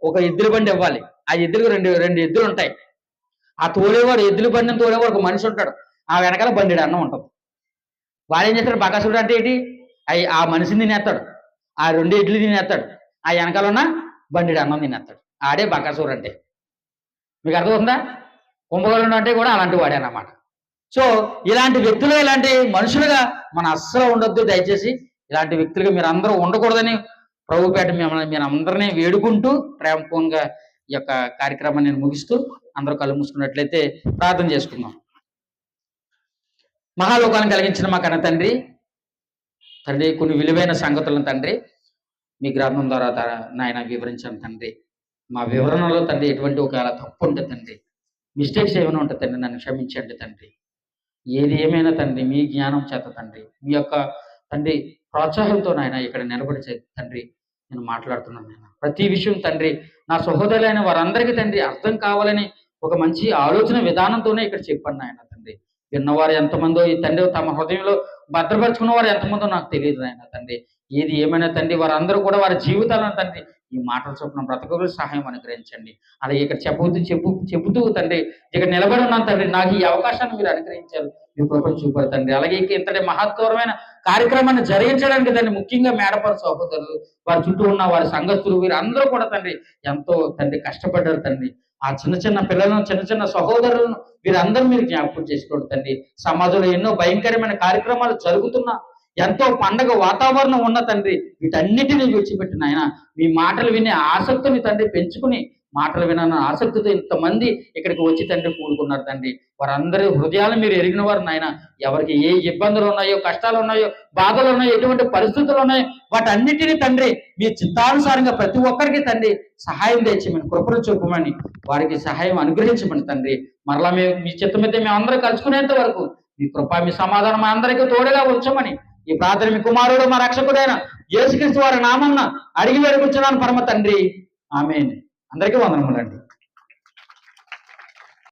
ఒక ఎద్దుల బండి ఇవ్వాలి. ఆ ఎద్దులకు రెండు ఎద్దులు ఉంటాయి. ఆ తోడేవాడు, ఎద్దుల బండిని తోడేవాడు ఒక మనిషి ఉంటాడు. ఆ వెనకాల బండిడు అన్నం ఉంటుంది. వాడు ఏం చేస్తాడు? బకాసురుడు అంటే ఏంటి? ఆ మనిషిని తినేస్తాడు, ఆ 2 ఇడ్లు తినేస్తాడు, ఆ వెనకాల ఉన్న బండిడు అన్నం తినేస్తాడు. ఆడే బకాసురుడు అంటే. మీకు అర్థమవుతుందా? కుంభకర్ణుడు అంటే కూడా అలాంటి వాడేనమాట. సో ఇలాంటి వ్యక్తులు, ఇలాంటి మనుషులుగా మన అస్సలు ఉండొద్దు. దయచేసి ఇలాంటి వ్యక్తులుగా మీరు అందరూ ఉండకూడదని ప్రభుపేట మిమ్మల్ని మీరు అందరినీ వేడుకుంటూ ప్రేమపూర్వకంగా ఈ యొక్క కార్యక్రమాన్ని నేను ముగిస్తూ అందరూ కళ్ళు మూసుకున్నట్లయితే ప్రార్థన చేసుకుందాం. మహాలోకాలను కలిగించిన మా కన్న తండ్రి, కొన్ని విలువైన సంగతులను తండ్రి మీ గ్రంథం ద్వారా నాయన వివరించాను తండ్రి. మా వివరణలో తండ్రి ఎటువంటి ఒకవేళ తప్పు ఉంటే తండ్రి, మిస్టేక్స్ ఏమైనా ఉంటే తండ్రి నన్ను క్షమించండి తండ్రి. ఏది ఏమైనా తండ్రి మీ జ్ఞానం చేత తండ్రి, మీ యొక్క తండ్రి ప్రోత్సాహంతో నాయన ఇక్కడ నిలబడి తండ్రి నేను మాట్లాడుతున్నాను నాయన. ప్రతి విషయం తండ్రి నా సహోదరులైన వారందరికీ తండ్రి అర్థం కావాలని ఒక మంచి ఆలోచన విధానంతోనే ఇక్కడ చెప్పాను నాయన తండ్రి. విన్నవారు ఎంతమందో ఈ తండ్రి తమ హృదయంలో భద్రపరుచుకున్న వారు ఎంతమందో నాకు తెలియదు నాయన తండ్రి. ఏది ఏమైనా తండ్రి వారందరూ కూడా వారి జీవితాలను తండ్రి ఈ మాటలు చొప్పున బ్రతకగల సహాయం అనుగ్రహించండి. అలాగే ఇక్కడ చెబుతూ తండ్రి ఇక్కడ నిలబడి ఉన్నాను తండ్రి. నాకు ఈ అవకాశాన్ని మీరు అనుగ్రహించారు, మీ కృపను చూపారు తండ్రి. అలాగే ఇంతటి మహత్తరమైన కార్యక్రమాన్ని జరిగించడానికి తండ్రి ముఖ్యంగా మేడపరు సహోదరులు, వారి చుట్టూ ఉన్న వారి సంఘస్థులు, వీరందరూ కూడా తండ్రి ఎంతో తండ్రి కష్టపడ్డారు తండ్రి. ఆ చిన్న చిన్న పిల్లలను, చిన్న చిన్న సహోదరులను వీరందరూ మీరు జ్ఞాపకం చేసుకోండి తండ్రి. సమాజంలో ఎన్నో భయంకరమైన కార్యక్రమాలు జరుగుతున్నా, ఎంతో పండగ వాతావరణం ఉన్న తండ్రి, వీటన్నిటిని విడిచిపెట్టిన ఆయన మీ మాటలు వినే ఆసక్తిని తండ్రి పెంచుకుని, మాటలు వినాలన్న ఆసక్తితో ఇంతమంది ఇక్కడికి వచ్చి తండ్రి కూడుకున్నారు తండ్రి. వారందరి హృదయాలు మీరు ఎరిగిన వారు నాయన. ఎవరికి ఏ ఇబ్బందులు ఉన్నాయో, కష్టాలు ఉన్నాయో, బాధలు ఉన్నాయో, ఎటువంటి పరిస్థితులు ఉన్నాయో వాటన్నిటినీ తండ్రి మీ చిత్తానుసారంగా ప్రతి ఒక్కరికి తండ్రి సహాయం తెచ్చమని, కృపను చూపమని, వారికి సహాయం అనుగ్రహించమని తండ్రి. మరలా మీ చిత్తం అయితే మేము అందరూ కలుసుకునేంత వరకు మీ కృప, మీ సమాధానం అందరికీ తోడుగా ఉంచమని ఈ ప్రార్థన మీ కుమారుడు మా రక్షకుడైన యేసుక్రీస్తు వారి నామమున అడిగి వేడుకొంచున్నాను పరమ తండ్రి. ఆమేన్. అందరికీ వందనములండి.